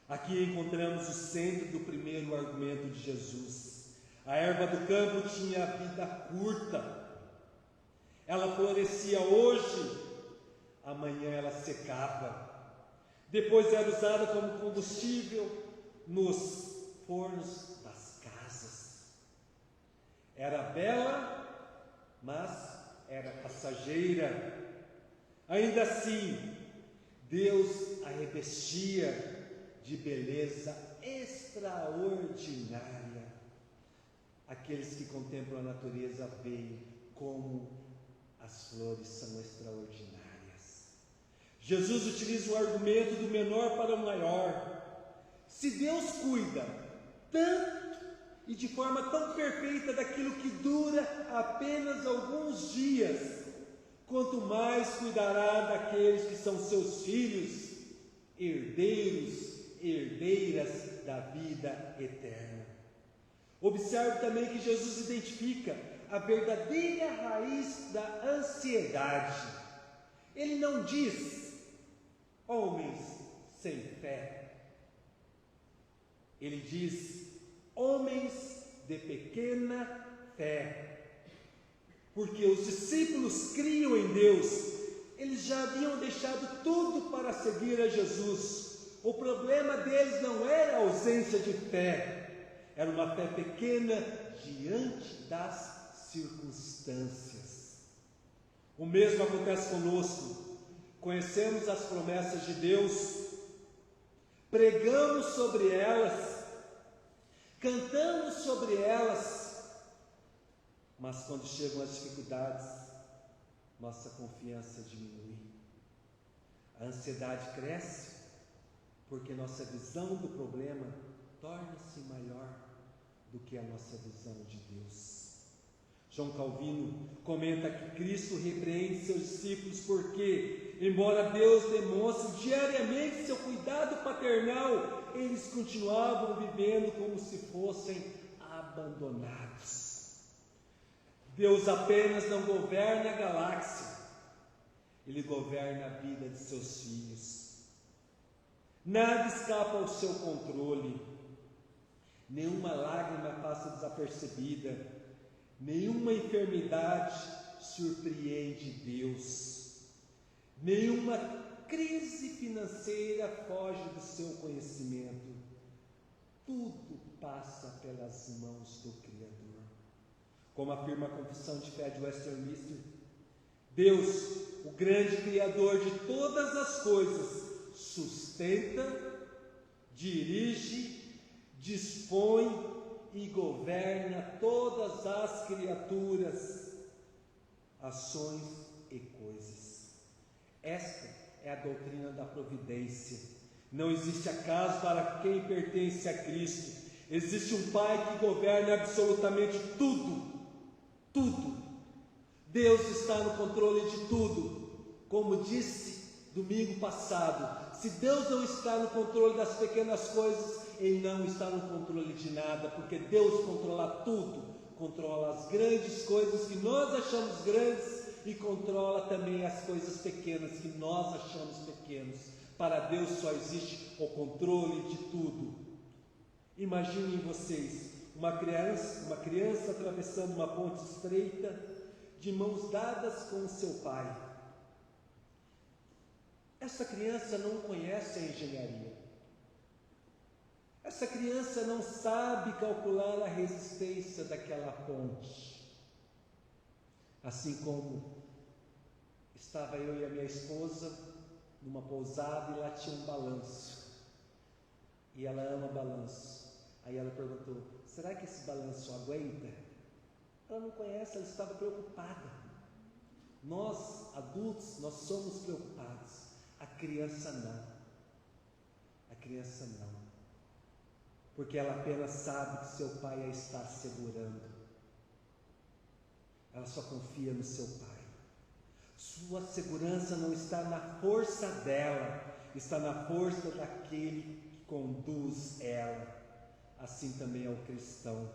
Speaker 1: Aqui encontramos o centro do primeiro argumento de Jesus. A erva do campo tinha vida curta. Ela florescia hoje, amanhã ela secava. Depois era usada como combustível nos fornos das casas. Era bela, mas era passageira. Ainda assim, Deus a revestia de beleza extraordinária. Aqueles que contemplam a natureza veem como as flores são extraordinárias. Jesus utiliza o argumento do menor para o maior. Se Deus cuida tanto e de forma tão perfeita daquilo que dura apenas alguns dias, quanto mais cuidará daqueles que são seus filhos, herdeiras da vida eterna. Observe também que Jesus identifica a verdadeira raiz da ansiedade. Ele não diz homens sem fé. Ele diz homens de pequena fé. Porque os discípulos criam em Deus. Eles já haviam deixado tudo para seguir a Jesus. O problema deles não era a ausência de fé, era uma fé pequena diante das circunstâncias. O mesmo acontece conosco. Conhecemos as promessas de Deus, pregamos sobre elas, cantamos sobre elas, mas quando chegam as dificuldades, nossa confiança diminui. A ansiedade cresce porque nossa visão do problema torna-se maior do que a nossa visão de Deus. João Calvino comenta que Cristo repreende seus discípulos porque, embora Deus demonstre diariamente seu cuidado paternal, eles continuavam vivendo como se fossem abandonados. Deus apenas não governa a galáxia, Ele governa a vida de seus filhos. Nada escapa ao seu controle, nenhuma lágrima passa desapercebida, nenhuma enfermidade surpreende Deus, nenhuma crise financeira foge do seu conhecimento. Tudo passa pelas mãos do Criador. Como afirma a Confissão de Fé de Westminster, Deus, o grande Criador de todas as coisas, sustenta, dirige, dispõe e governa todas as criaturas, ações e coisas. Esta é a doutrina da providência. Não existe acaso para quem pertence a Cristo. Existe um Pai que governa absolutamente tudo. Tudo. Deus está no controle de tudo. Como disse domingo passado, se Deus não está no controle das pequenas coisas, Ele não está no controle de nada, porque Deus controla tudo, controla as grandes coisas que nós achamos grandes e controla também as coisas pequenas que nós achamos pequenas. Para Deus só existe o controle de tudo. Imaginem vocês, uma criança atravessando uma ponte estreita, de mãos dadas com o seu pai. Essa criança não conhece a engenharia. Essa criança não sabe calcular a resistência daquela ponte. Assim como estava eu e a minha esposa numa pousada e lá tinha um balanço. e ela ama balanço. Aí ela perguntou: será que esse balanço aguenta? Ela não conhece, ela estava preocupada. Nós, adultos, nós somos preocupados. A criança não. A criança não. Porque ela apenas sabe que seu pai a está segurando. Ela só confia no seu pai. Sua segurança não está na força dela, está na força daquele que conduz ela. Assim também é o cristão.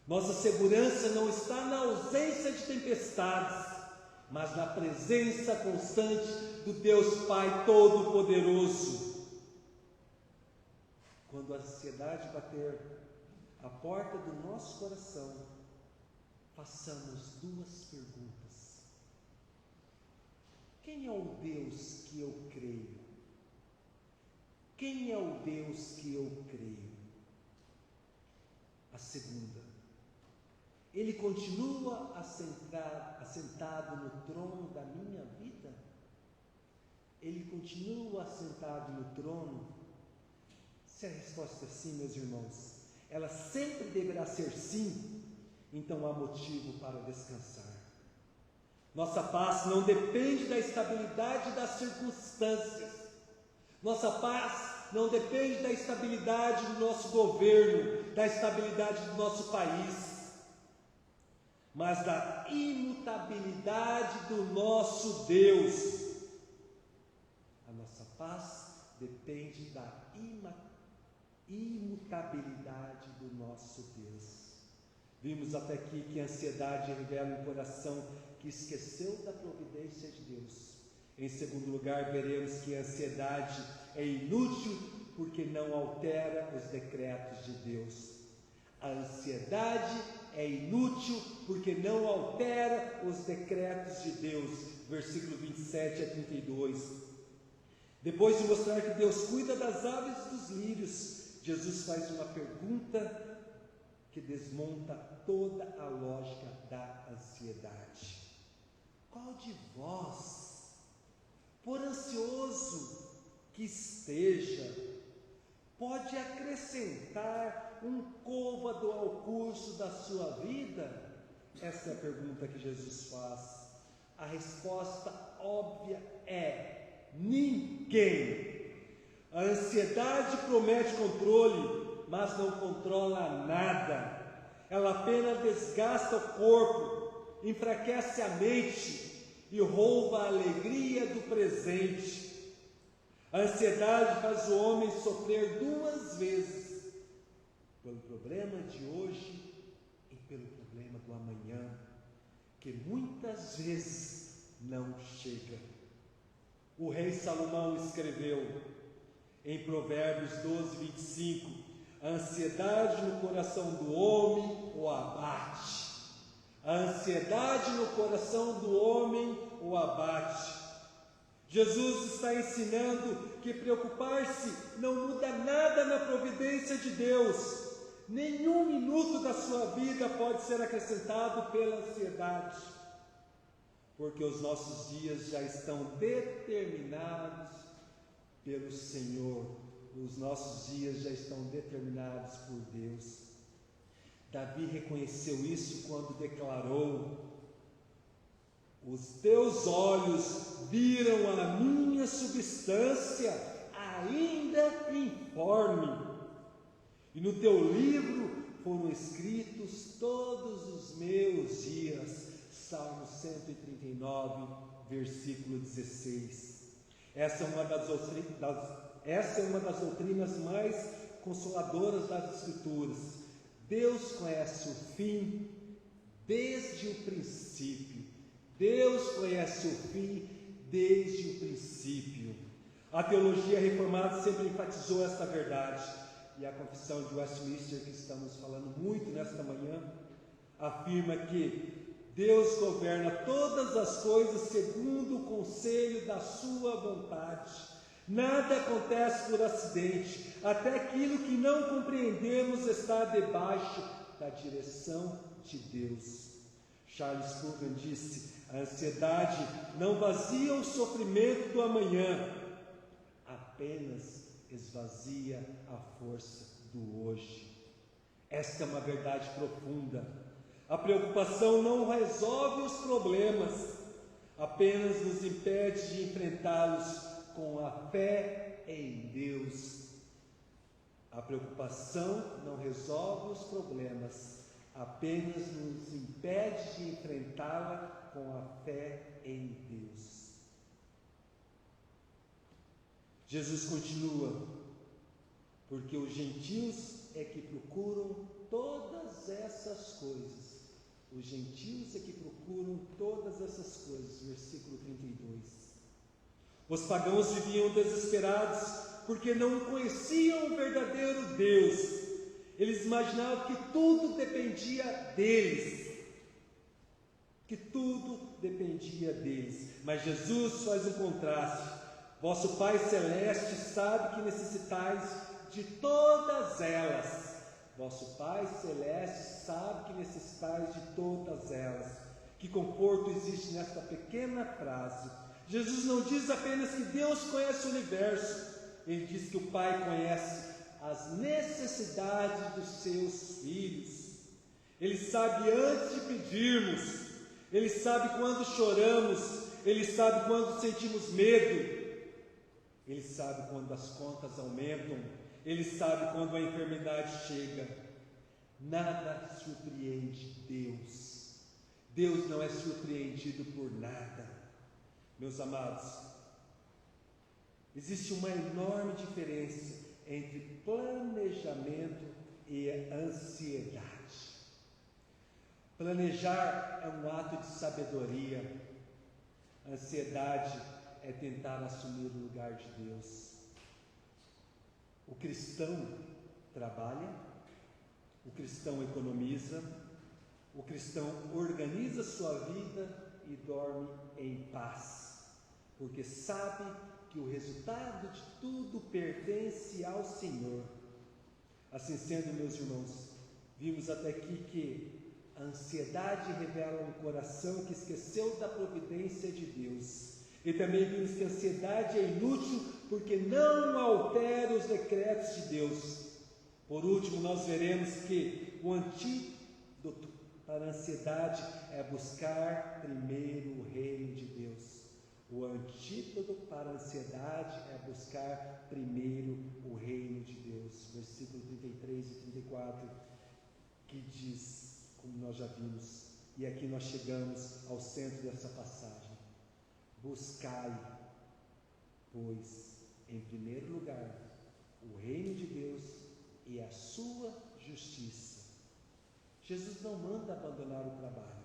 Speaker 1: Nossa segurança não está na ausência de tempestades, mas na presença constante do Deus Pai Todo-Poderoso. Quando a ansiedade bater a porta do nosso coração, façamos duas perguntas: quem é o Deus que eu creio? Quem é o Deus que eu creio? A segunda: Ele continua assentado no trono da minha vida? Ele continua assentado no trono? Se a resposta é sim, meus irmãos, ela sempre deverá ser sim, então há motivo para descansar. Nossa paz não depende da estabilidade das circunstâncias. Nossa paz não depende da estabilidade do nosso governo, da estabilidade do nosso país, mas da imutabilidade do nosso Deus. A nossa paz depende da imutabilidade do nosso Deus. Vimos até aqui que a ansiedade revela um coração que esqueceu da providência de Deus. Em segundo lugar, veremos que a ansiedade é inútil porque não altera os decretos de Deus. A ansiedade é inútil porque não altera os decretos de Deus. Versículo 27 a 32. Depois de mostrar que Deus cuida das aves e dos lírios, Jesus faz uma pergunta que desmonta toda a lógica da ansiedade. Qual de vós, por ansioso que esteja, pode acrescentar um côvado ao curso da sua vida? Essa é a pergunta que Jesus faz. A resposta óbvia é: ninguém. A ansiedade promete controle, mas não controla nada. Ela apenas desgasta o corpo, enfraquece a mente e rouba a alegria do presente. A ansiedade faz o homem sofrer duas vezes: pelo problema de hoje e pelo problema do amanhã, que muitas vezes não chega. O rei Salomão escreveu em Provérbios 12, 25: a ansiedade no coração do homem o abate. A ansiedade no coração do homem o abate. Jesus está ensinando que preocupar-se não muda nada na providência de Deus. Nenhum minuto da sua vida pode ser acrescentado pela ansiedade, porque os nossos dias já estão determinados pelo Senhor. Os nossos dias já estão determinados por Deus. Davi reconheceu isso quando declarou: os teus olhos viram a minha substância ainda informe, e no teu livro foram escritos todos os meus dias. Salmo 139, versículo 16. Essa é uma das doutrinas mais consoladoras das Escrituras. Deus conhece o fim desde o princípio. Deus conhece o fim desde o princípio. A teologia reformada sempre enfatizou esta verdade. E a Confissão de Westminster, que estamos falando muito nesta manhã, afirma que Deus governa todas as coisas segundo o conselho da sua vontade. Nada acontece por acidente. Até aquilo que não compreendemos está debaixo da direção de Deus. Charles Spurgeon disse: a ansiedade não vazia o sofrimento do amanhã, apenas esvazia a força do hoje. Esta é uma verdade profunda. A preocupação não resolve os problemas, apenas nos impede de enfrentá-los com a fé em Deus. A preocupação não resolve os problemas, apenas nos impede de enfrentá-la com a fé em Deus. Jesus continua, porque os gentios é que procuram todas essas coisas. Os gentios é que procuram todas essas coisas. Versículo 32. Os pagãos viviam desesperados porque não conheciam o verdadeiro Deus. Eles imaginavam que tudo dependia deles. Mas Jesus faz um contraste. Vosso Pai Celeste sabe que necessitais de todas elas. Vosso Pai Celeste sabe que necessitais de todas elas. Que conforto existe nesta pequena frase. Jesus não diz apenas que Deus conhece o universo. Ele diz que o Pai conhece as necessidades dos seus filhos. Ele sabe antes de pedirmos. Ele sabe quando choramos. Ele sabe quando sentimos medo. Ele sabe quando as contas aumentam. Ele sabe quando a enfermidade chega. Nada surpreende Deus. Deus não é surpreendido por nada. Meus amados, existe uma enorme diferença entre planejamento e ansiedade. Planejar é um ato de sabedoria. Ansiedade é tentar assumir o lugar de Deus. O cristão trabalha, o cristão economiza, o cristão organiza sua vida e dorme em paz, porque sabe que o resultado de tudo pertence ao Senhor. Assim sendo, meus irmãos, vimos até aqui que a ansiedade revela um coração que esqueceu da providência de Deus. E também vimos que a ansiedade é inútil porque não altera os decretos de Deus. Por último, nós veremos que o antídoto para a ansiedade é buscar primeiro o reino de Deus. O antídoto para a ansiedade é buscar primeiro o reino de Deus. Versículo 33 e 34, que diz, como nós já vimos, e aqui nós chegamos ao centro dessa passagem. Buscai, pois, em primeiro lugar, o reino de Deus e a sua justiça. Jesus não manda abandonar o trabalho.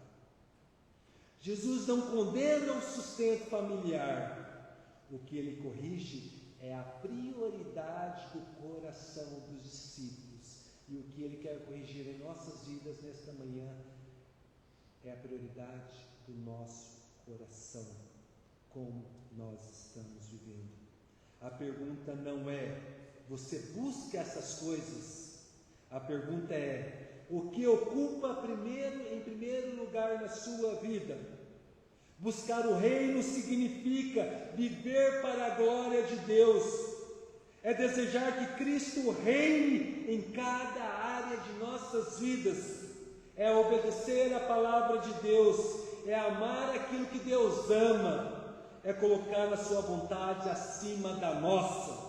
Speaker 1: Jesus não condena o sustento familiar. O que ele corrige é a prioridade do coração dos discípulos. E o que ele quer corrigir em nossas vidas nesta manhã é a prioridade do nosso coração. Como nós estamos vivendo. A pergunta não é, você busca essas coisas? A pergunta é, o que ocupa em primeiro lugar na sua vida? Buscar o reino significa viver para a glória de Deus. É desejar que Cristo reine em cada área de nossas vidas. É obedecer a palavra de Deus. É amar aquilo que Deus ama. É colocar a sua vontade acima da nossa.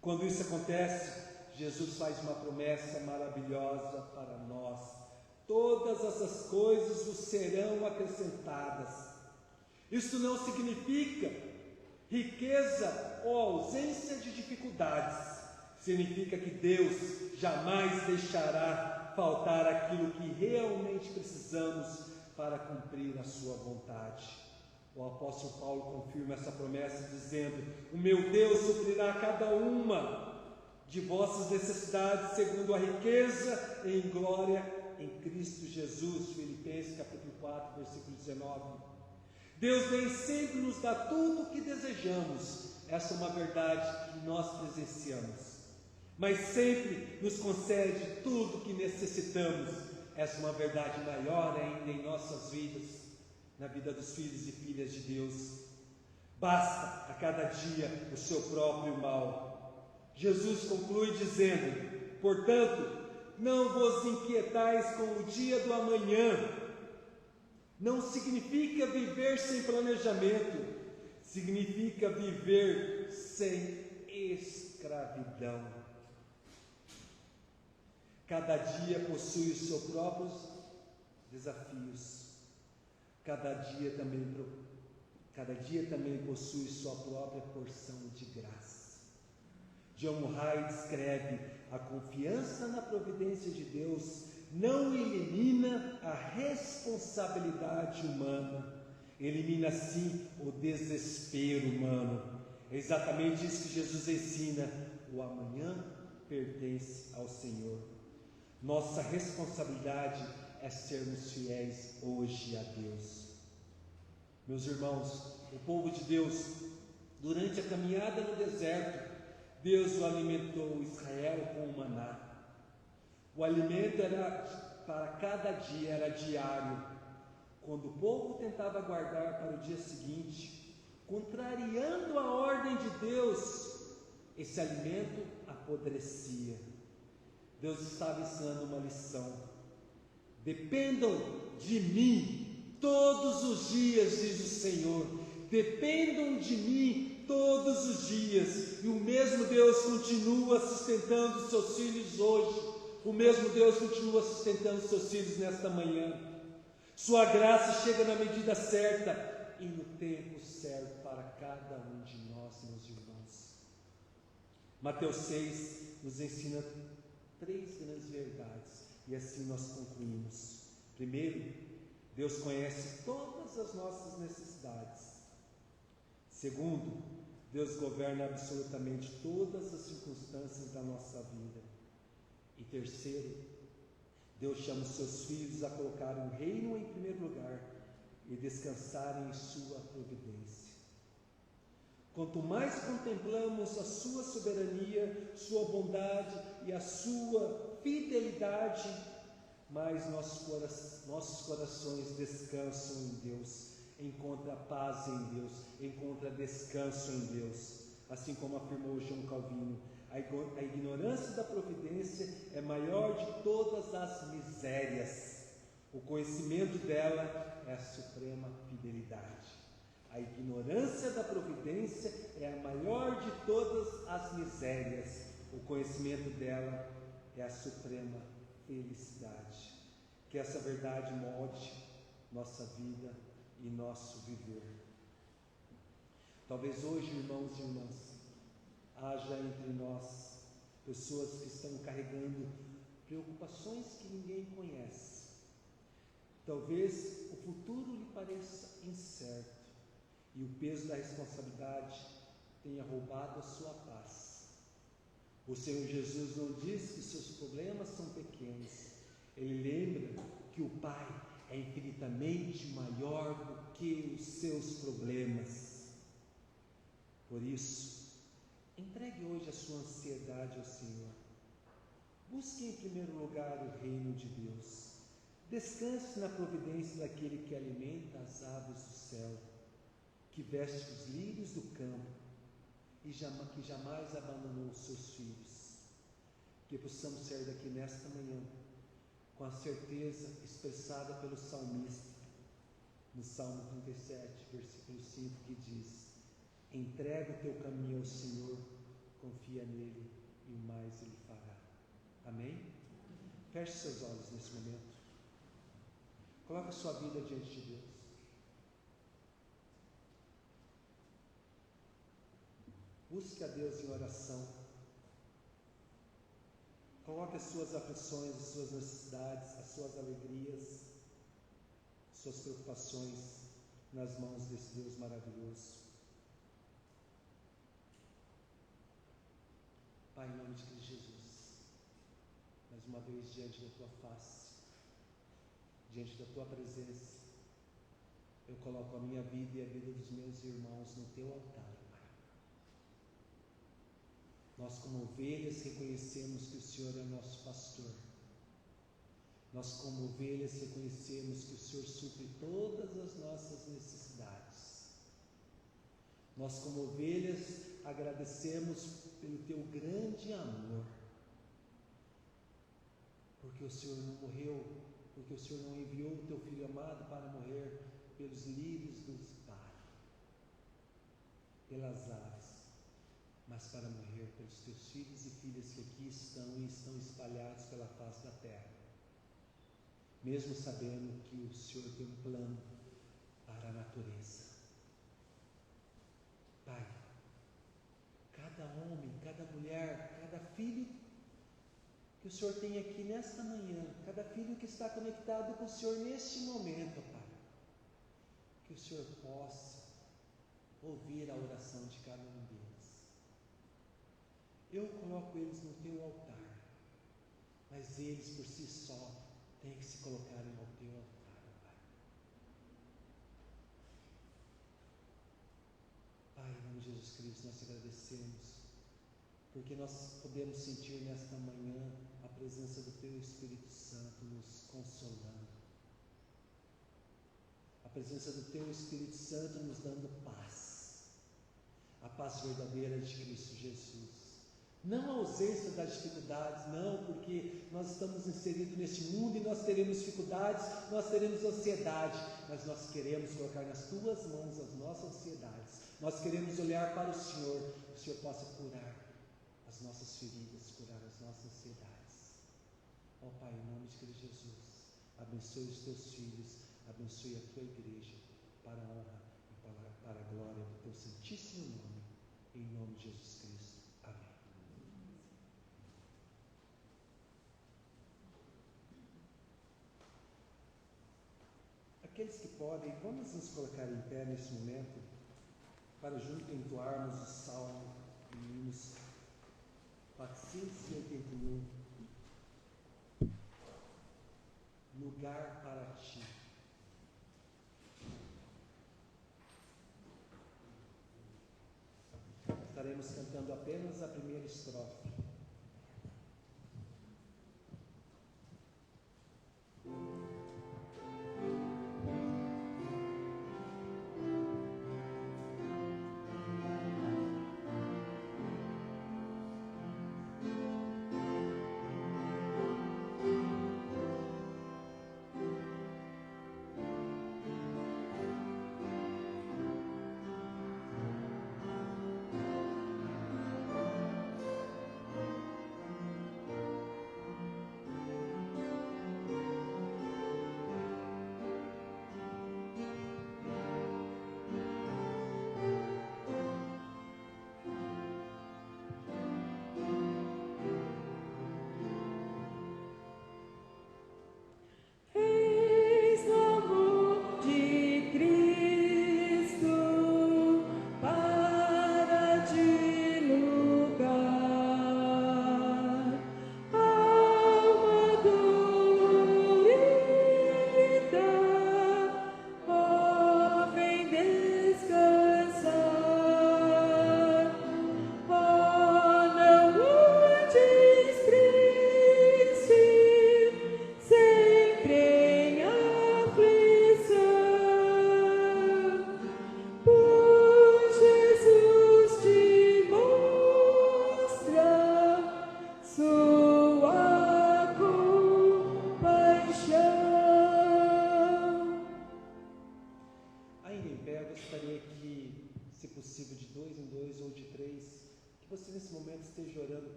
Speaker 1: Quando isso acontece, Jesus faz uma promessa maravilhosa para nós. Todas essas coisas vos serão acrescentadas. Isso não significa riqueza ou ausência de dificuldades. Significa que Deus jamais deixará faltar aquilo que realmente precisamos para cumprir a sua vontade. O apóstolo Paulo confirma essa promessa dizendo: o meu Deus suprirá cada uma de vossas necessidades segundo a riqueza em glória em Cristo Jesus. Filipenses capítulo 4, versículo 19. Deus nem sempre nos dá tudo o que desejamos. Essa é uma verdade que nós presenciamos. Mas sempre nos concede tudo o que necessitamos. Essa é uma verdade maior ainda em nossas vidas. Na vida dos filhos e filhas de Deus. Basta a cada dia o seu próprio mal. Jesus conclui dizendo: portanto, não vos inquietais com o dia do amanhã. Não significa viver sem planejamento, significa viver sem escravidão. Cada dia possui os seus próprios desafios. Cada dia também possui sua própria porção de graça. John Murray descreve: a confiança na providência de Deus não elimina a responsabilidade humana, elimina sim o desespero humano. É exatamente isso que Jesus ensina: o amanhã pertence ao Senhor. Nossa responsabilidade é sermos fiéis hoje a Deus. Meus irmãos, o povo de Deus, durante a caminhada no deserto, Deus o alimentou, Israel, com o maná. O alimento era para cada dia, era diário. Quando o povo tentava guardar para o dia seguinte, contrariando a ordem de Deus, esse alimento apodrecia. Deus estava ensinando uma lição: dependam de mim todos os dias, diz o Senhor, dependam de mim todos os dias. E o mesmo Deus continua sustentando seus filhos hoje, o mesmo Deus continua sustentando seus filhos nesta manhã. Sua graça chega na medida certa e no tempo certo para cada um de nós, meus irmãos. Mateus 6 nos ensina 3 grandes verdades, e assim nós concluímos. Primeiro, Deus conhece todas as nossas necessidades. Segundo, Deus governa absolutamente todas as circunstâncias da nossa vida. E terceiro, Deus chama os seus filhos a colocar o reino em primeiro lugar e descansarem em sua providência. Quanto mais contemplamos a sua soberania, sua bondade e a sua fidelidade, mais nossos corações descansam em Deus, encontra paz em Deus, encontra descanso em Deus. Assim como afirmou João Calvino, a ignorância da providência é maior de todas as misérias. O conhecimento dela é a suprema fidelidade. A ignorância da providência é a maior de todas as misérias. O conhecimento dela é a suprema felicidade. Que essa verdade molde nossa vida e nosso viver. Talvez hoje, irmãos e irmãs, haja entre nós pessoas que estão carregando preocupações que ninguém conhece. Talvez o futuro lhe pareça incerto e o peso da responsabilidade tenha roubado a sua paz. O Senhor Jesus não diz que seus problemas são pequenos. Ele lembra que o Pai é infinitamente maior do que os seus problemas. Por isso, entregue hoje a sua ansiedade ao Senhor. Busque em primeiro lugar o reino de Deus. Descanse na providência daquele que alimenta as aves do céu, que veste os lírios do campo e que jamais abandonou os seus filhos. Que possamos sair daqui nesta manhã com a certeza expressada pelo salmista no Salmo 37, versículo 5, que diz: entrega o teu caminho ao Senhor, confia nele e o mais ele fará. Amém? Feche seus olhos nesse momento. Coloque a sua vida diante de Deus. Busque a Deus em oração. Coloque as suas aflições, as suas necessidades, as suas alegrias, as suas preocupações nas mãos desse Deus maravilhoso. Pai, em nome de Cristo Jesus, mais uma vez diante da Tua face, diante da Tua presença, eu coloco a minha vida e a vida dos meus irmãos no Teu altar, Pai. Nós, como ovelhas, reconhecemos que o Senhor é nosso pastor. Nós, como ovelhas, reconhecemos que o Senhor supre todas as nossas necessidades. Nós, como ovelhas, agradecemos pelo teu grande amor, porque o Senhor não morreu, porque o Senhor não enviou o teu Filho amado para morrer pelos lírios dos vales, pelas aves, mas para morrer pelos teus filhos e filhas que aqui estão e estão espalhados pela face da terra, mesmo sabendo que o Senhor tem um plano para a natureza. Pai, cada homem, cada mulher, cada filho que o Senhor tem aqui nesta manhã, cada filho que está conectado com o Senhor neste momento, Pai, que o Senhor possa ouvir a oração de cada um deles. Eu coloco eles no teu altar, mas eles por si só têm que se colocarem ao teu altar, Pai. Pai, em nome de Jesus Cristo, nós te agradecemos, porque nós podemos sentir nesta manhã a presença do teu Espírito Santo nos consolando, a presença do teu Espírito Santo nos dando paz, a paz verdadeira de Cristo Jesus. Não a ausência das dificuldades, não, porque nós estamos inseridos neste mundo e nós teremos dificuldades, nós teremos ansiedade, mas nós queremos colocar nas tuas mãos as nossas ansiedades, nós queremos olhar para o Senhor, que o Senhor possa curar as nossas feridas, curar as nossas ansiedades. Ó Pai, em nome de Cristo Jesus, abençoe os teus filhos, abençoe a tua igreja, para a honra e para a glória do teu santíssimo nome, em nome de Jesus Cristo. Amém. Aqueles que podem, vamos nos colocar em pé nesse momento, para juntos entoarmos o Salmo de Hinos 481, Lugar para ti. Estaremos cantando apenas a primeira estrofe.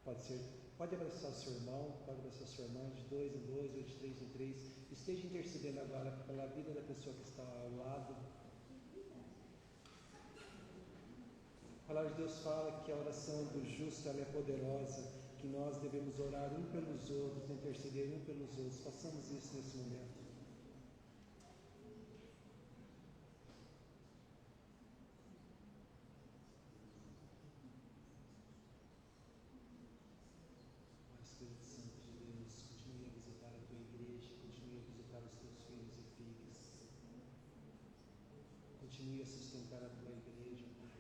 Speaker 1: Pode ser. Pode abraçar o seu irmão, pode abraçar a sua irmã, de 2 em 2 ou de 3 em 3. Esteja intercedendo agora pela vida da pessoa que está ao lado. A palavra de Deus fala que a oração do justo ela é poderosa, que nós devemos orar um pelos outros, interceder um pelos outros. Façamos isso nesse momento. Continue a sustentar a tua igreja, Pai.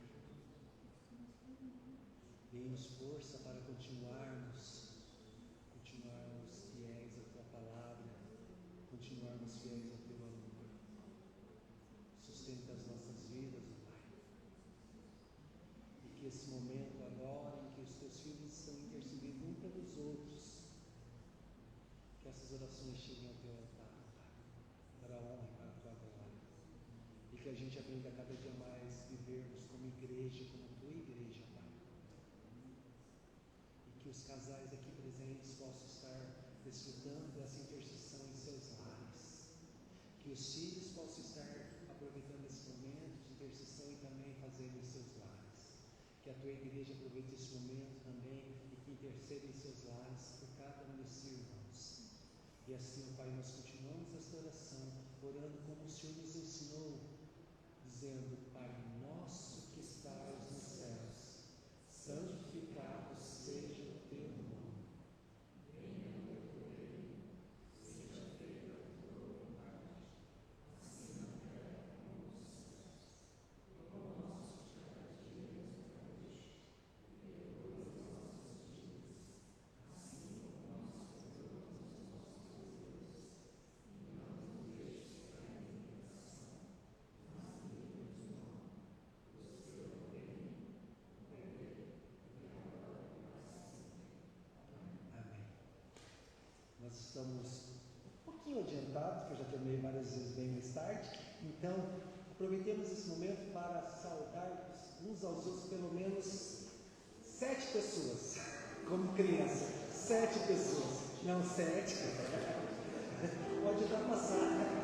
Speaker 1: Dê-nos força para continuarmos fiéis à tua palavra, continuarmos fiéis ao teu amor. que a gente aprenda cada dia mais a vivermos como igreja, como tua igreja, Pai. E que os casais aqui presentes possam estar desfrutando dessa intercessão em seus lares. Que os filhos possam estar aproveitando esse momento de intercessão e também fazendo em seus lares. Que a tua igreja aproveite esse momento também e que interceda em seus lares por cada um desses irmãos. E assim, Pai, nós continuamos esta oração, orando como o Senhor nos ensinou, dizendo: Pai nosso que estás nos céus, santificado seja o teu nome. Venha o teu reino, seja feita a tua vontade, assim na terra como nos céus. O pão nosso de cada dia nos dai hoje, e perdoa as nossas dívidas, assim como nós perdoamos aos nossos devedores, e não nos deixes cair em tentação, mas livra-nos do mal. Pois teu é o reino, o poder e a glória para sempre. Amém. Nós estamos um pouquinho adiantados, que eu já terminei várias vezes bem mais tarde, então aproveitemos esse momento para saudar uns aos outros, pelo menos 7 pessoas, como criança, 7 pessoas, não 7, pode ultrapassar.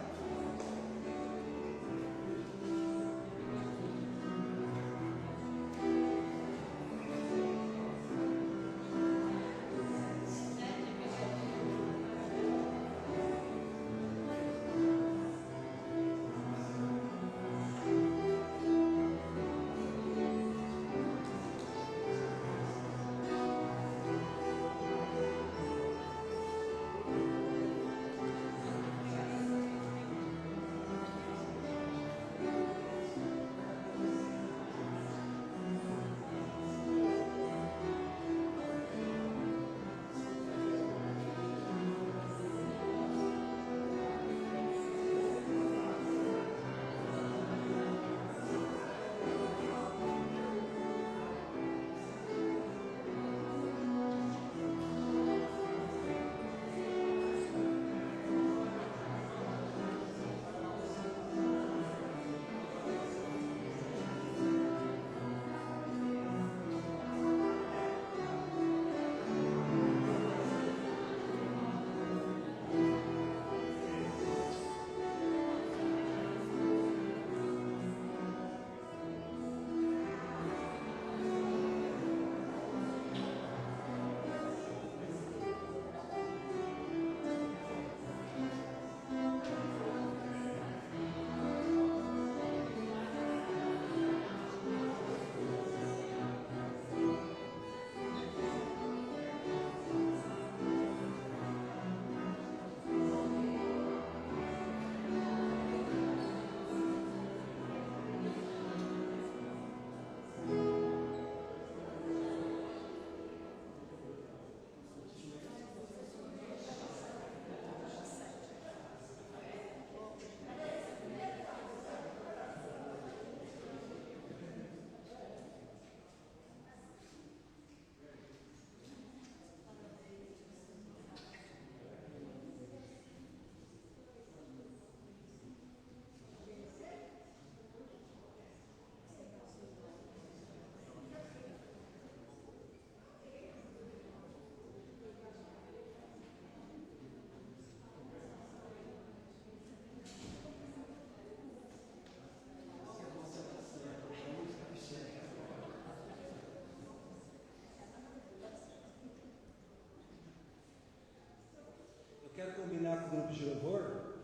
Speaker 1: Quero combinar com o grupo de louvor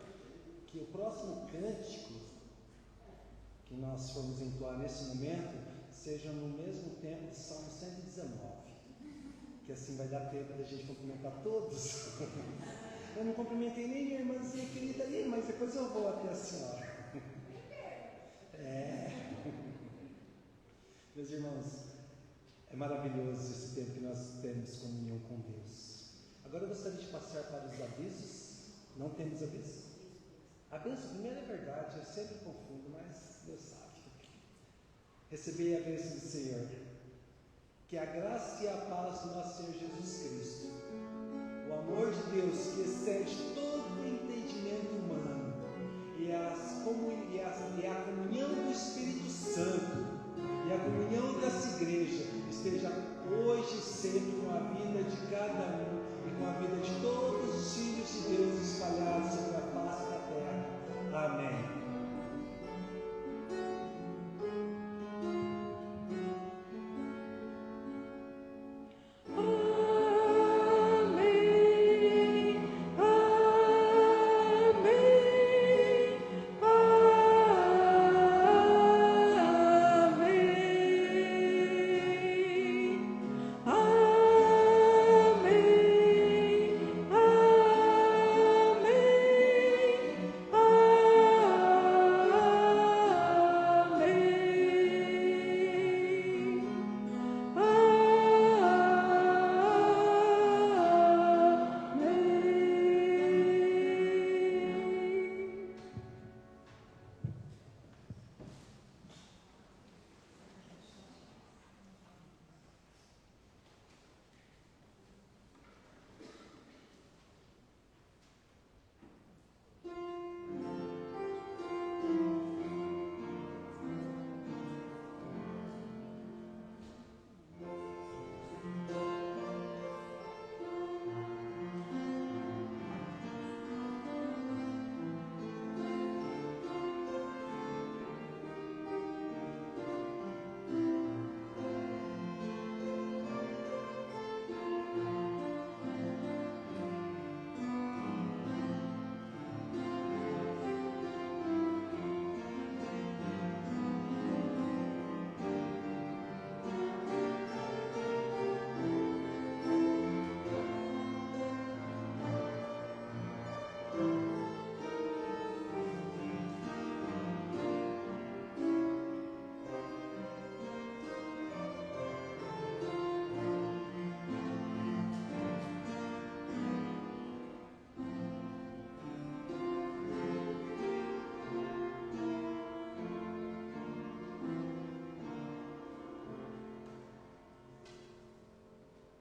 Speaker 1: que o próximo cântico que nós formos entoar nesse momento seja no mesmo tempo de Salmo 119, que assim vai dar tempo da gente cumprimentar todos. Eu não cumprimentei nem minha irmãzinha querida ali, mas depois eu vou até a senhora. Meus irmãos, é maravilhoso esse tempo que nós temos comunhão com Deus. Agora eu gostaria de passar para os avisos. Não temos aviso? A bênção primeiro é verdade, eu sempre confundo, mas Deus sabe. Recebei a bênção do Senhor. Que a graça e a paz do nosso Senhor Jesus Cristo, o amor